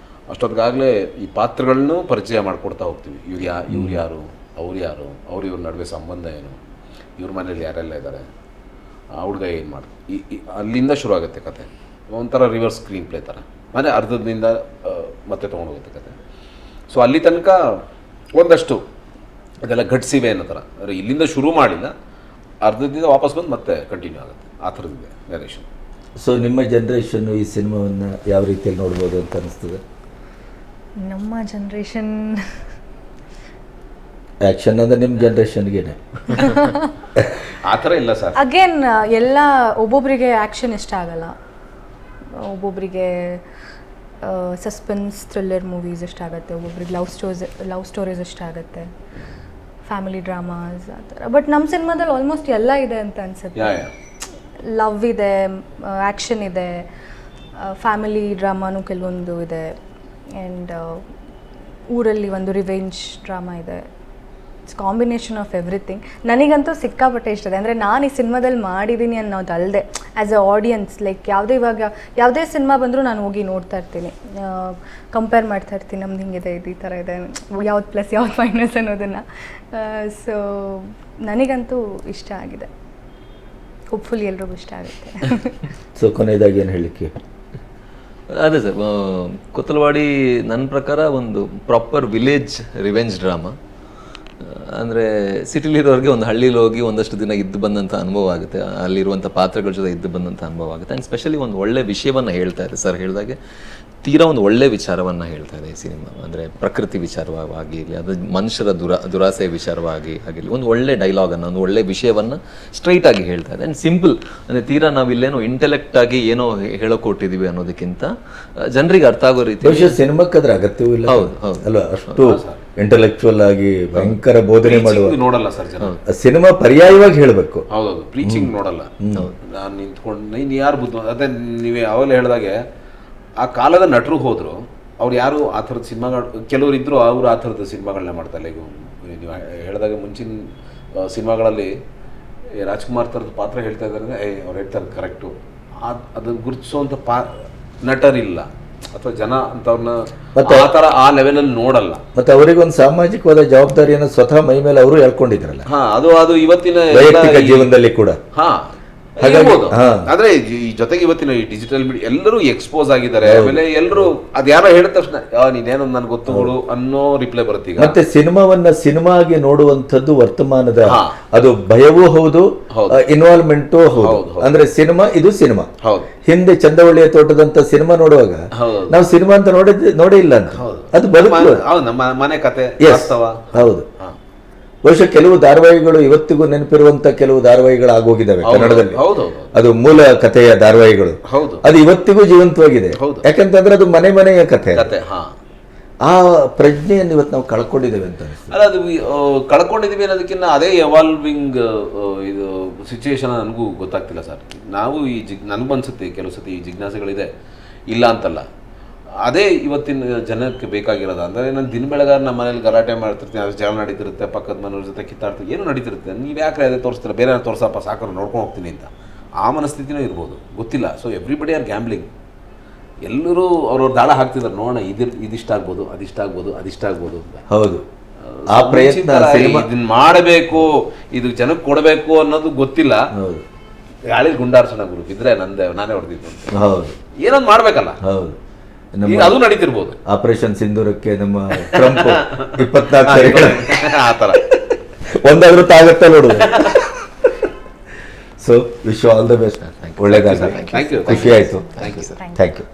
ಅಷ್ಟೊತ್ತಿಗಾಗಲೇ ಈ ಪಾತ್ರಗಳನ್ನೂ ಪರಿಚಯ ಮಾಡಿಕೊಡ್ತಾ ಹೋಗ್ತೀವಿ. ಇವ್ರು ಯಾರು, ಅವ್ರು ಯಾರು, ಇವ್ರ ನಡುವೆ ಸಂಬಂಧ ಏನು, ಇವ್ರ ಮನೇಲಿ ಯಾರೆಲ್ಲ ಇದ್ದಾರೆ, ಆ ಹುಡುಗ ಏನು ಮಾಡ್ತಾರೆ, ಅಲ್ಲಿಂದ ಶುರು ಆಗುತ್ತೆ ಕತೆ. ಒಂಥರ ರಿವರ್ಸ್ ಸ್ಕ್ರೀನ್ ಪ್ಲೇ ಥರ, ಅಂದರೆ ಅರ್ಧದಿಂದ ಮತ್ತೆ ತೊಗೊಂಡೋಗುತ್ತೆ ಕತೆ. ಸೊ ಅಲ್ಲಿ ತನಕ ಒಂದಷ್ಟು ಅದೆಲ್ಲ ಘಟಿಸಿವೆ ಅನ್ನೋ ಥರ. ಅಂದರೆ ಇಲ್ಲಿಂದ ಶುರು ಮಾಡಿಲ್ಲ, ಅರ್ಧದಿಂದ ವಾಪಸ್ ಬಂದು ಮತ್ತೆ ಕಂಟಿನ್ಯೂ ಆಗುತ್ತೆ. ಆ ಥರದ್ದಿದೆ ನರೇಷನ್. ಸೊ ನಿಮ್ಮ ಜನ್ರೇಷನ್ನು ಈ ಸಿನಿಮಾವನ್ನು ಯಾವ ರೀತಿಯಲ್ಲಿ ನೋಡ್ಬೋದು ಅಂತ ಅನಿಸ್ತದೆ? ನಮ್ಮ ಜನ್ರೇಷನ್ ಆ್ಯಕ್ಷನ್ ಅಂದರೆ ನಿಮ್ಮ ಜನ್ರೇಷನ್ಗೇನೆ ಆ ಥರ ಇಲ್ಲ ಸರ್. ಅಗೇನ್ ಎಲ್ಲ ಒಬ್ಬೊಬ್ಬರಿಗೆ ಆ್ಯಕ್ಷನ್ ಇಷ್ಟ ಆಗಲ್ಲ, ಒಬ್ಬೊಬ್ಬರಿಗೆ ಸಸ್ಪೆನ್ಸ್ ಥ್ರಿಲ್ಲರ್ ಮೂವೀಸ್ ಇಷ್ಟ ಆಗುತ್ತೆ, ಒಬ್ಬೊಬ್ರಿಗೆ ಲವ್ ಸ್ಟೋರೀಸ್ ಇಷ್ಟ ಆಗುತ್ತೆ, ಫ್ಯಾಮಿಲಿ ಡ್ರಾಮಾಸ್ ಆ ಥರ. ಬಟ್ ನಮ್ಮ ಸಿನಿಮಾದಲ್ಲಿ ಆಲ್ಮೋಸ್ಟ್ ಎಲ್ಲ ಇದೆ ಅಂತ ಅನ್ಸುತ್ತೆ. ಯಾ ಯಾ ಲವ್ ಇದೆ, ಆ್ಯಕ್ಷನ್ ಇದೆ, ಫ್ಯಾಮಿಲಿ ಡ್ರಾಮಾನು ಕೆಲವೊಂದು ಇದೆ, ಆ್ಯಂಡ್ ಊರಲ್ಲಿ ಒಂದು ರಿವೆಂಜ್ ಡ್ರಾಮಾ ಇದೆ. It's combination of everything. ನನಗಂತೂ ಸಿಕ್ಕಾಪಟ್ಟೆ ಇಷ್ಟ ಇದೆ. ಅಂದರೆ ನಾನು ಈ ಸಿನಿಮಾದಲ್ಲಿ ಮಾಡಿದ್ದೀನಿ ಅನ್ನೋದು ಅಲ್ಲದೆ ಆ್ಯಸ್ ಅ ಆಡಿಯನ್ಸ್, ಲೈಕ್ ಯಾವುದೇ ಸಿನಿಮಾ ಬಂದರೂ ನಾನು ಹೋಗಿ ನೋಡ್ತಾ ಇರ್ತೀನಿ, ಕಂಪೇರ್ ಮಾಡ್ತಾ ಇರ್ತೀನಿ, ನಮ್ದು ಹಿಂಗಿದೆ, ಇದು ಈ ಥರ ಇದೆ, ಯಾವ್ದು ಪ್ಲಸ್ ಯಾವ್ದು ಮೈನಸ್ ಅನ್ನೋದನ್ನು. ಸೊ ನನಗಂತೂ ಇಷ್ಟ ಆಗಿದೆ. ಹೋಪ್ಫುಲಿ ಎಲ್ರಿಗೂ ಇಷ್ಟ ಆಗುತ್ತೆ. ಸೊ ಕೊನೆಯದಾಗಿ ಏನು ಹೇಳಲಿಕ್ಕೆ? ಅದೇ ಸರ್, ಕೊತ್ತಲವಾಡಿ ನನ್ನ ಪ್ರಕಾರ ಒಂದು ಪ್ರಾಪರ್ ವಿಲೇಜ್ ರಿವೆಂಜ್ ಡ್ರಾಮಾ. ಅಂದರೆ ಸಿಟಿಲಿರೋರಿಗೆ ಒಂದು ಹಳ್ಳಿಲಿ ಹೋಗಿ ಒಂದಷ್ಟು ದಿನ ಇದ್ದು ಬಂದಂಥ ಅನುಭವ ಆಗುತ್ತೆ, ಅಲ್ಲಿರುವಂಥ ಪಾತ್ರಗಳ ಜೊತೆ ಇದ್ದು ಬಂದಂಥ ಅನುಭವ ಆಗುತ್ತೆ. ಆ್ಯಂಡ್ ಸ್ಪೆಷಲಿ ಒಂದು ಒಳ್ಳೆ ವಿಷಯವನ್ನು ಹೇಳ್ತಾ ಇದೆ ಸರ್, ಹೇಳಿದಾಗೆ ತೀರಾ ಒಂದು ಒಳ್ಳೆ ವಿಚಾರವನ್ನು ಹೇಳ್ತಾ ಇದೆ ಈ ಸಿನಿಮಾ. ಅಂದರೆ ಪ್ರಕೃತಿ ವಿಚಾರವಾಗಿರಲಿ, ಅದು ಮನುಷ್ಯರ ದುರಾಸೆಯ ವಿಚಾರವಾಗಿ ಆಗಿರಲಿ, ಒಂದು ಒಳ್ಳೆ ಡೈಲಾಗನ್ನು, ಒಂದು ಒಳ್ಳೆ ವಿಷಯವನ್ನು ಸ್ಟ್ರೈಟಾಗಿ ಹೇಳ್ತಾ ಇದೆ. ಆ್ಯಂಡ್ ಸಿಂಪಲ್, ಅಂದರೆ ತೀರಾ ನಾವಿಲ್ಲೇನೋ ಇಂಟೆಲೆಕ್ಟಾಗಿ ಏನೋ ಹೇಳೋಕೊಟ್ಟಿದ್ದೀವಿ ಅನ್ನೋದಕ್ಕಿಂತ ಜನರಿಗೆ ಅರ್ಥ ಆಗೋ ರೀತಿ. ಬಹುಶಃ ಸಿನಿಮಾಕ್ಕೆ ಅದ್ರ ಅಗತ್ಯವೂ ಇಲ್ಲ. ಹೌದು ಹೌದು ಅಲ್ವಾ? ಅಷ್ಟು ಇಂಟೆಲೆಕ್ಚುವಲ್ ಆಗಿ ಭಯಂಕರ ಬೋಧನೆ ಮಾಡುವ ನೋಡಲ್ಲ ಸರ್ ಜನ. ಸಿನಿಮಾ ಪರ್ಯಾಯವಾಗಿ ಹೇಳಬೇಕು. ಹೌದೌದು, ಪ್ರೀಚಿಂಗ್ ನೋಡಲ್ಲ. ನಾನು ನಿಂತ್ಕೊಂಡು ನೀನು ಯಾರು ಬುದ್ಧ, ಅದೇ ನೀವೇ ಅವಾಗಲೇ ಹೇಳಿದಾಗೆ ಆ ಕಾಲದ ನಟರು ಹೋದ್ರು, ಅವ್ರು ಯಾರು ಆ ಥರದ ಸಿನಿಮಾಗಳು, ಕೆಲವರು ಇದ್ದರು ಅವರು ಆ ಥರದ ಸಿನಿಮಾಗಳನ್ನ ಮಾಡ್ತಾರೆ. ಈಗ ನೀವು ಹೇಳಿದಾಗ ಮುಂಚಿನ ಸಿನಿಮಾಗಳಲ್ಲಿ ರಾಜ್ಕುಮಾರ್ ಥರದ ಪಾತ್ರ ಹೇಳ್ತಾ ಇದ್ದಾರೆ, ಅವ್ರು ಹೇಳ್ತಾರೆ ಕರೆಕ್ಟು, ಅದನ್ನು ಗುರುತಿಸುವಂಥ ನಟರಿಲ್ಲ, ಅಥವಾ ಜನ ಅಂತವ್ರನ್ನ ಆ ಥರ ಆ ಲೆವೆಲಲ್ಲಿ ನೋಡಲ್ಲ. ಮತ್ತೆ ಅವರಿಗೊಂದು ಸಾಮಾಜಿಕವಾದ ಜವಾಬ್ದಾರಿಯನ್ನು ಸ್ವತಃ ಮೈ ಮೇಲೆ ಅವರು ಹೇಳ್ಕೊಂಡಿದ್ರಲ್ಲ. ಅದು ಇವತ್ತಿನ ವೈಯಕ್ತಿಕ ಜೀವನದಲ್ಲಿ ಕೂಡ ಆದ್ರೆ ಈ ಜೊತೆಗೆ ಇವತ್ತಿನ ಈ ಡಿಜಿಟಲ್ ಮೀಡಿಯಾ ಎಲ್ಲರೂ ಎಕ್ಸ್ಪೋಸ್ ಆಗಿದ್ದಾರೆ. ಆಮೇಲೆ ಎಲ್ಲರೂ ಅದ್ಯಾರೋ ಹೇಳಿದ ತಕ್ಷಣ ನೀನೇನೋ ನನ್ಗೆ ಗೊತ್ತುಗಳು ಅನ್ನೋ ರಿಪ್ಲೈ ಬರುತ್ತೆ. ಈಗ ಮತ್ತೆ ಸಿನಿಮಾವನ್ನ ಸಿನಿಮಾ ಆಗಿ ನೋಡುವಂಥದ್ದು ವರ್ತಮಾನದ ಅದು ಭಯವೂ ಹೌದು, ಇನ್ವಾಲ್ವ್ಮೆಂಟು ಹೌದು. ಅಂದ್ರೆ ಸಿನಿಮಾ ಇದು ಸಿನಿಮಾ. ಹಿಂದೆ ಚಂದವಳ್ಳಿಯ ತೋಟದಂತ ಸಿನಿಮಾ ನೋಡುವಾಗ ನಾವು ಸಿನಿಮಾ ಅಂತ ನೋಡೇ ಇಲ್ಲ ಅಂತ, ಅದು ಬದುಕು, ನಮ್ಮ ಮನೆ ಕತೆ. ಹೌದು. ಬಹುಶಃ ಕೆಲವು ಧಾರಾವಾಹಿಗಳು ಇವತ್ತಿಗೂ ನೆನಪಿರುವಂತ ಕೆಲವು ಧಾರಾವಾಹಿಗಳು ಆಗೋಗಿದ್ದಾವೆ ಕನ್ನಡದಲ್ಲಿ. ಅದು ಮೂಲ ಕಥೆಯ ಧಾರಾವಾಹಿಗಳು, ಅದು ಇವತ್ತಿಗೂ ಜೀವಂತವಾಗಿದೆ. ಯಾಕಂತಂದ್ರೆ ಅದು ಮನೆಯ ಕಥೆ. ಆ ಪ್ರಜ್ಞೆಯನ್ನು ಇವತ್ತು ನಾವು ಕಳ್ಕೊಂಡಿದ್ದೇವೆ ಅಂತ ಅಲ್ಲ, ಅದು ಕಳ್ಕೊಂಡಿದೀವಿ ಅನ್ನೋದಕ್ಕಿಂತ ಅದೇ ಎವಾಲ್ವಿಂಗ್ ಇದು ಸಿಚುವೇಶನ್ ನನಗೂ ಗೊತ್ತಾಗ್ತಿಲ್ಲ ಸರ್. ನಾವು ನನಗನ್ಸುತ್ತೆ ಕೆಲವು ಸತಿ ಈ ಜಿಜ್ಞಾಸೆಗಳಿದೆ, ಇಲ್ಲ ಅಂತಲ್ಲ. ಅದೇ ಇವತ್ತಿನ ಜನಕ್ಕೆ ಬೇಕಾಗಿರೋದು. ಅಂದರೆ ನಾನು ದಿನ ಬೆಳಗಾರ ನಮ್ಮ ಮನೇಲಿ ಗಲಾಟೆ ಮಾಡ್ತಿರ್ತೀನಿ, ಅದು ಜಗಳ ನಡೀತಿರುತ್ತೆ, ಪಕ್ಕದ ಮನೆಯವ್ರ ಜೊತೆ ಕಿತ್ತಾಡ್ತೀವಿ, ಏನೋ ನಡೀತಿರುತ್ತೆ. ನೀವು ಯಾಕೆ ಅದೇ ತೋರಿಸ್ತೀರ, ಬೇರೆ ತೋರ್ಸಪ್ಪ ಸಾಕು ನೋಡ್ಕೊಂಡು ಹೋಗ್ತೀನಿ ಅಂತ, ಆ ಮನಸ್ಥಿತಿನೂ ಇರ್ಬೋದು, ಗೊತ್ತಿಲ್ಲ. So everybody are gambling. ಎಲ್ಲರೂ ಅವ್ರವ್ರ ದಾಳ ಹಾಕ್ತಿದ್ದಾರೆ, ನೋಡೋಣ ಇದಿಷ್ಟ ಆಗ್ಬೋದು, ಅದಿಷ್ಟ ಆಗ್ಬೋದು ಅಂತ. ಹೌದು, ಆ ಪ್ರಯತ್ನ ಇದನ್ನ ಮಾಡಬೇಕು, ಇದು ಜನಕ್ಕೆ ಕೊಡಬೇಕು ಅನ್ನೋದು ಗೊತ್ತಿಲ್ಲ. ಗಾಳಿ ಗುಂಡಾರ್ಸೋಣ ಗುರು ಬಿದ್ರೆ ನಾನೇ ಹೊಡೆದಿದ್ದು, ಹೌದು, ಏನೊಂದು ಮಾಡ್ಬೇಕಲ್ಲ. ಹೌದು, ಅದು ನಡೀತಿರ್ಬೋದು. ಆಪರೇಷನ್ ಸಿಂಧೂರಕ್ಕೆ ನಮ್ಮ ಟ್ರಂಪ್ 24 ಆ ಥರ ಒಂದಾದ್ರೂ ತಾಗತ್ತ ನೋಡುದು. So wish all the best, ಒಳ್ಳೇದಾಗಲಿ. ಥ್ಯಾಂಕ್ ಯು, ಖುಷಿ ಆಯ್ತು. Thank you. Thank you.